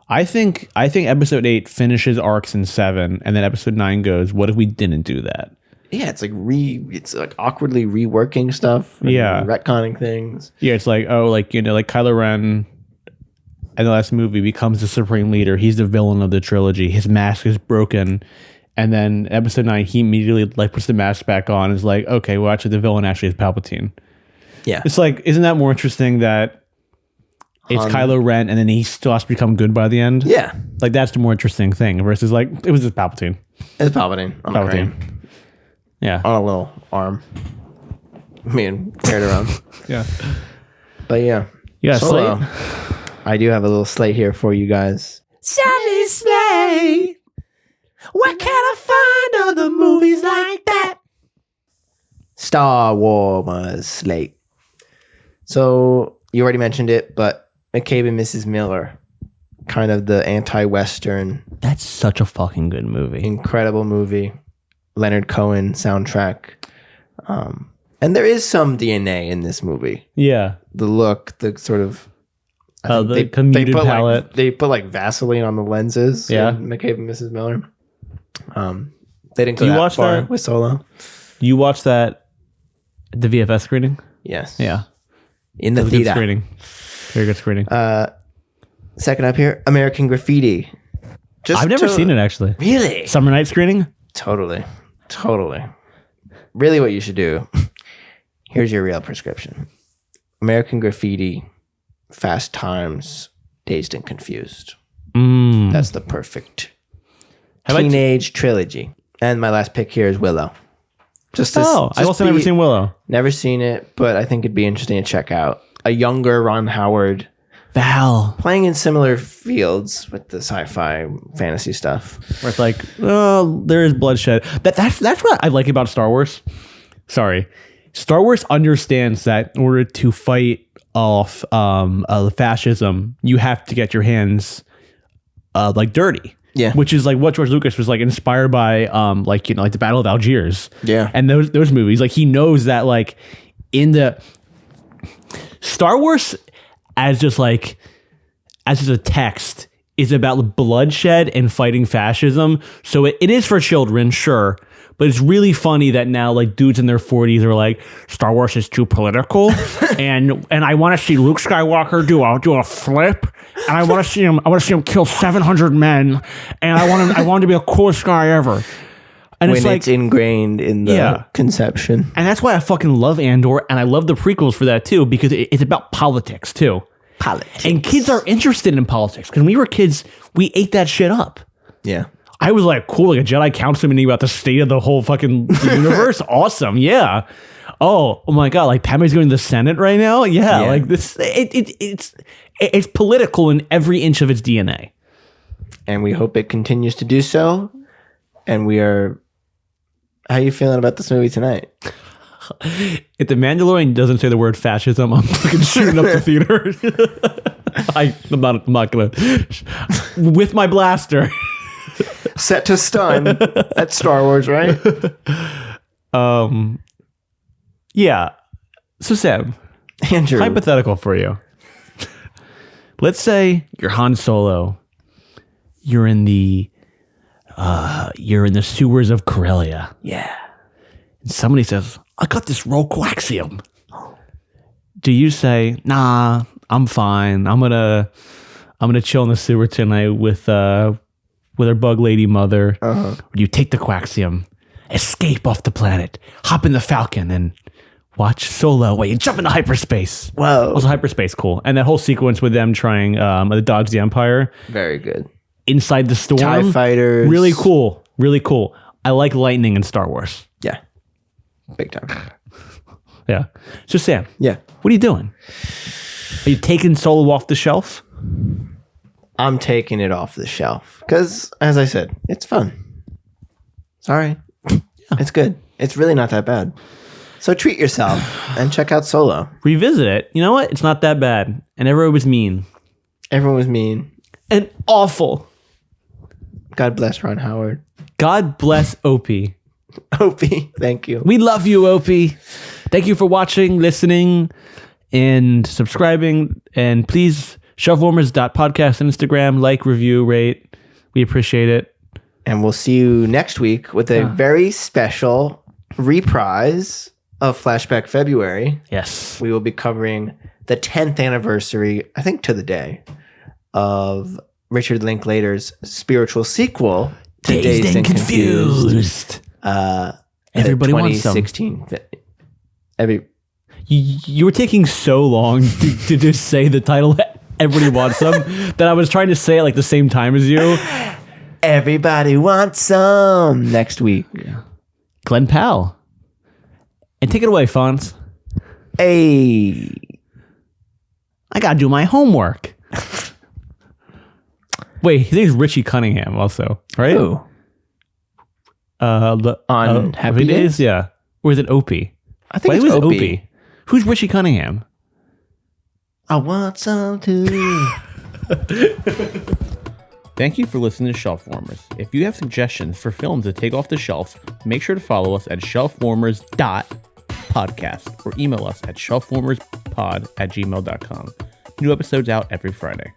I think Episode 8 finishes arcs in 7, and then Episode 9 goes, what if we didn't do that? Yeah, it's like awkwardly reworking stuff. And Yeah. retconning things. Yeah, it's like, oh, like, you know, like Kylo Ren in the last movie becomes the supreme leader. He's the villain of the trilogy. His mask is broken. And then Episode 9, he immediately like puts the mask back on and is like, okay, well, actually the villain actually is Palpatine. Yeah, It's like, isn't that more interesting that it's Kylo Ren and then he still has to become good by the end? yeah. Like, that's the more interesting thing versus like, it was just Palpatine. It's Palpatine on a Palpatine. crane, Yeah. on a little arm, being carried around. Yeah. But yeah, Yeah, Solo. Slate. I do have a little slate here for you guys. Sally Slate. Where can I find other movies like that? Star Wars slate. So you already mentioned it, but McCabe and Mrs. Miller, kind of the anti-Western, That's such a fucking good movie. incredible movie. Leonard Cohen soundtrack. And there is some DNA in this movie. Yeah. The look, the sort of... I think The commuted put palette. Like, they put like Vaseline on the lenses. Yeah. in McCabe and Mrs. Miller. They didn't go Do you that watch far that? with Solo. You watched that at the VFS screening? Yes. Yeah. In the It was a good theater. screening. Very good screening. Second up here, American Graffiti. I've never seen it, actually. Really? Summer night screening? Totally. Really what you should do. Here's your real prescription. American Graffiti, Fast Times, Dazed and Confused. That's the perfect Have I t- teenage trilogy. And my last pick here is Willow. I've also never seen Willow. Never seen it, but I think it'd be interesting to check out. A younger Ron Howard Val. playing in similar fields with the sci-fi fantasy stuff. Where it's like, oh, there is bloodshed. That's what I like about Star Wars. Sorry. Star Wars understands that in order to fight off fascism, you have to get your hands like dirty. Yeah. Which is like what George Lucas was like inspired by, like, you know, like the Battle of Algiers. Yeah. And those movies, like he knows that like in the Star Wars as just a text is about bloodshed and fighting fascism. So it is for children, sure. But it's really funny that now like dudes in their 40s are like, Star Wars is too political, and I want to see Luke Skywalker do a flip, and I want to see him kill 700 men, and I want him to be the coolest guy ever. And When it's like, it's ingrained in the Yeah. conception. and that's why I fucking love Andor, and I love the prequels for that too, because it's about politics too. Politics. And kids are interested in politics. Because when we were kids, we ate that shit up. Yeah. I was like, cool, like a Jedi councilman about the state of the whole fucking universe. Awesome. Yeah. Oh my God. Like Padme's going to the Senate right now. Yeah. Yeah. Like this, it's political in every inch of its DNA. And we hope it continues to do so. And we are... How are you feeling about this movie tonight? If the Mandalorian doesn't say the word fascism, I'm fucking shooting up the theater. I'm not gonna with my blaster. Set to stun. That's Star Wars, right? Yeah. So Sam, Andrew. hypothetical for you. Let's say you're Han Solo. You're in the sewers of Corellia. Yeah. And somebody says, I got this raw coaxium. do you say, nah, I'm fine. I'm gonna chill in the sewer tonight with her bug lady mother. Or do you take the Quaxium, escape off the planet, hop in the Falcon, and watch Solo while you jump into hyperspace? Whoa. Also, hyperspace, cool. And that whole sequence with them trying the Dogs the Empire Very good. inside the storm. TIE fighters. Really cool. Really cool. I like lightning in Star Wars. Yeah. Big time. Yeah. So, Sam. Yeah. What are you doing? Are you taking Solo off the shelf? I'm taking it off the shelf because, as I said, it's fun. Sorry. It's good. It's really not that bad. So treat yourself and check out Solo. Revisit it. You know what? It's not that bad. And everyone was mean. Everyone was mean. And awful. God bless Ron Howard. God bless Opie. Opie, thank you. We love you, Opie. Thank you for watching, listening, and subscribing. And please, shelfwarmers.podcast on Instagram. Like, review, rate. We appreciate it. And we'll see you next week with a very special reprise of Flashback February. Yes. We will be covering the 10th anniversary, I think to the day, of Richard Linklater's spiritual sequel to Dazed and Confused. Everybody wants some. 2016. You were taking so long to just say the title, Everybody Wants Some, that I was trying to say it like the same time as you. Everybody wants some next week. Glenn Powell. And take it away, Fonz. Hey. I gotta do my homework. Wait, his name's Richie Cunningham also, right? Who? On Happy Days? Yeah. Or is it Opie? I think Wait, it's it was Opie. Who's Richie Cunningham? I want some too. Thank you for listening to Shelf Warmers. If you have suggestions for films to take off the shelf, make sure to follow us at shelfwarmers.podcast or email us at shelfwarmerspod@gmail.com. New episodes out every Friday.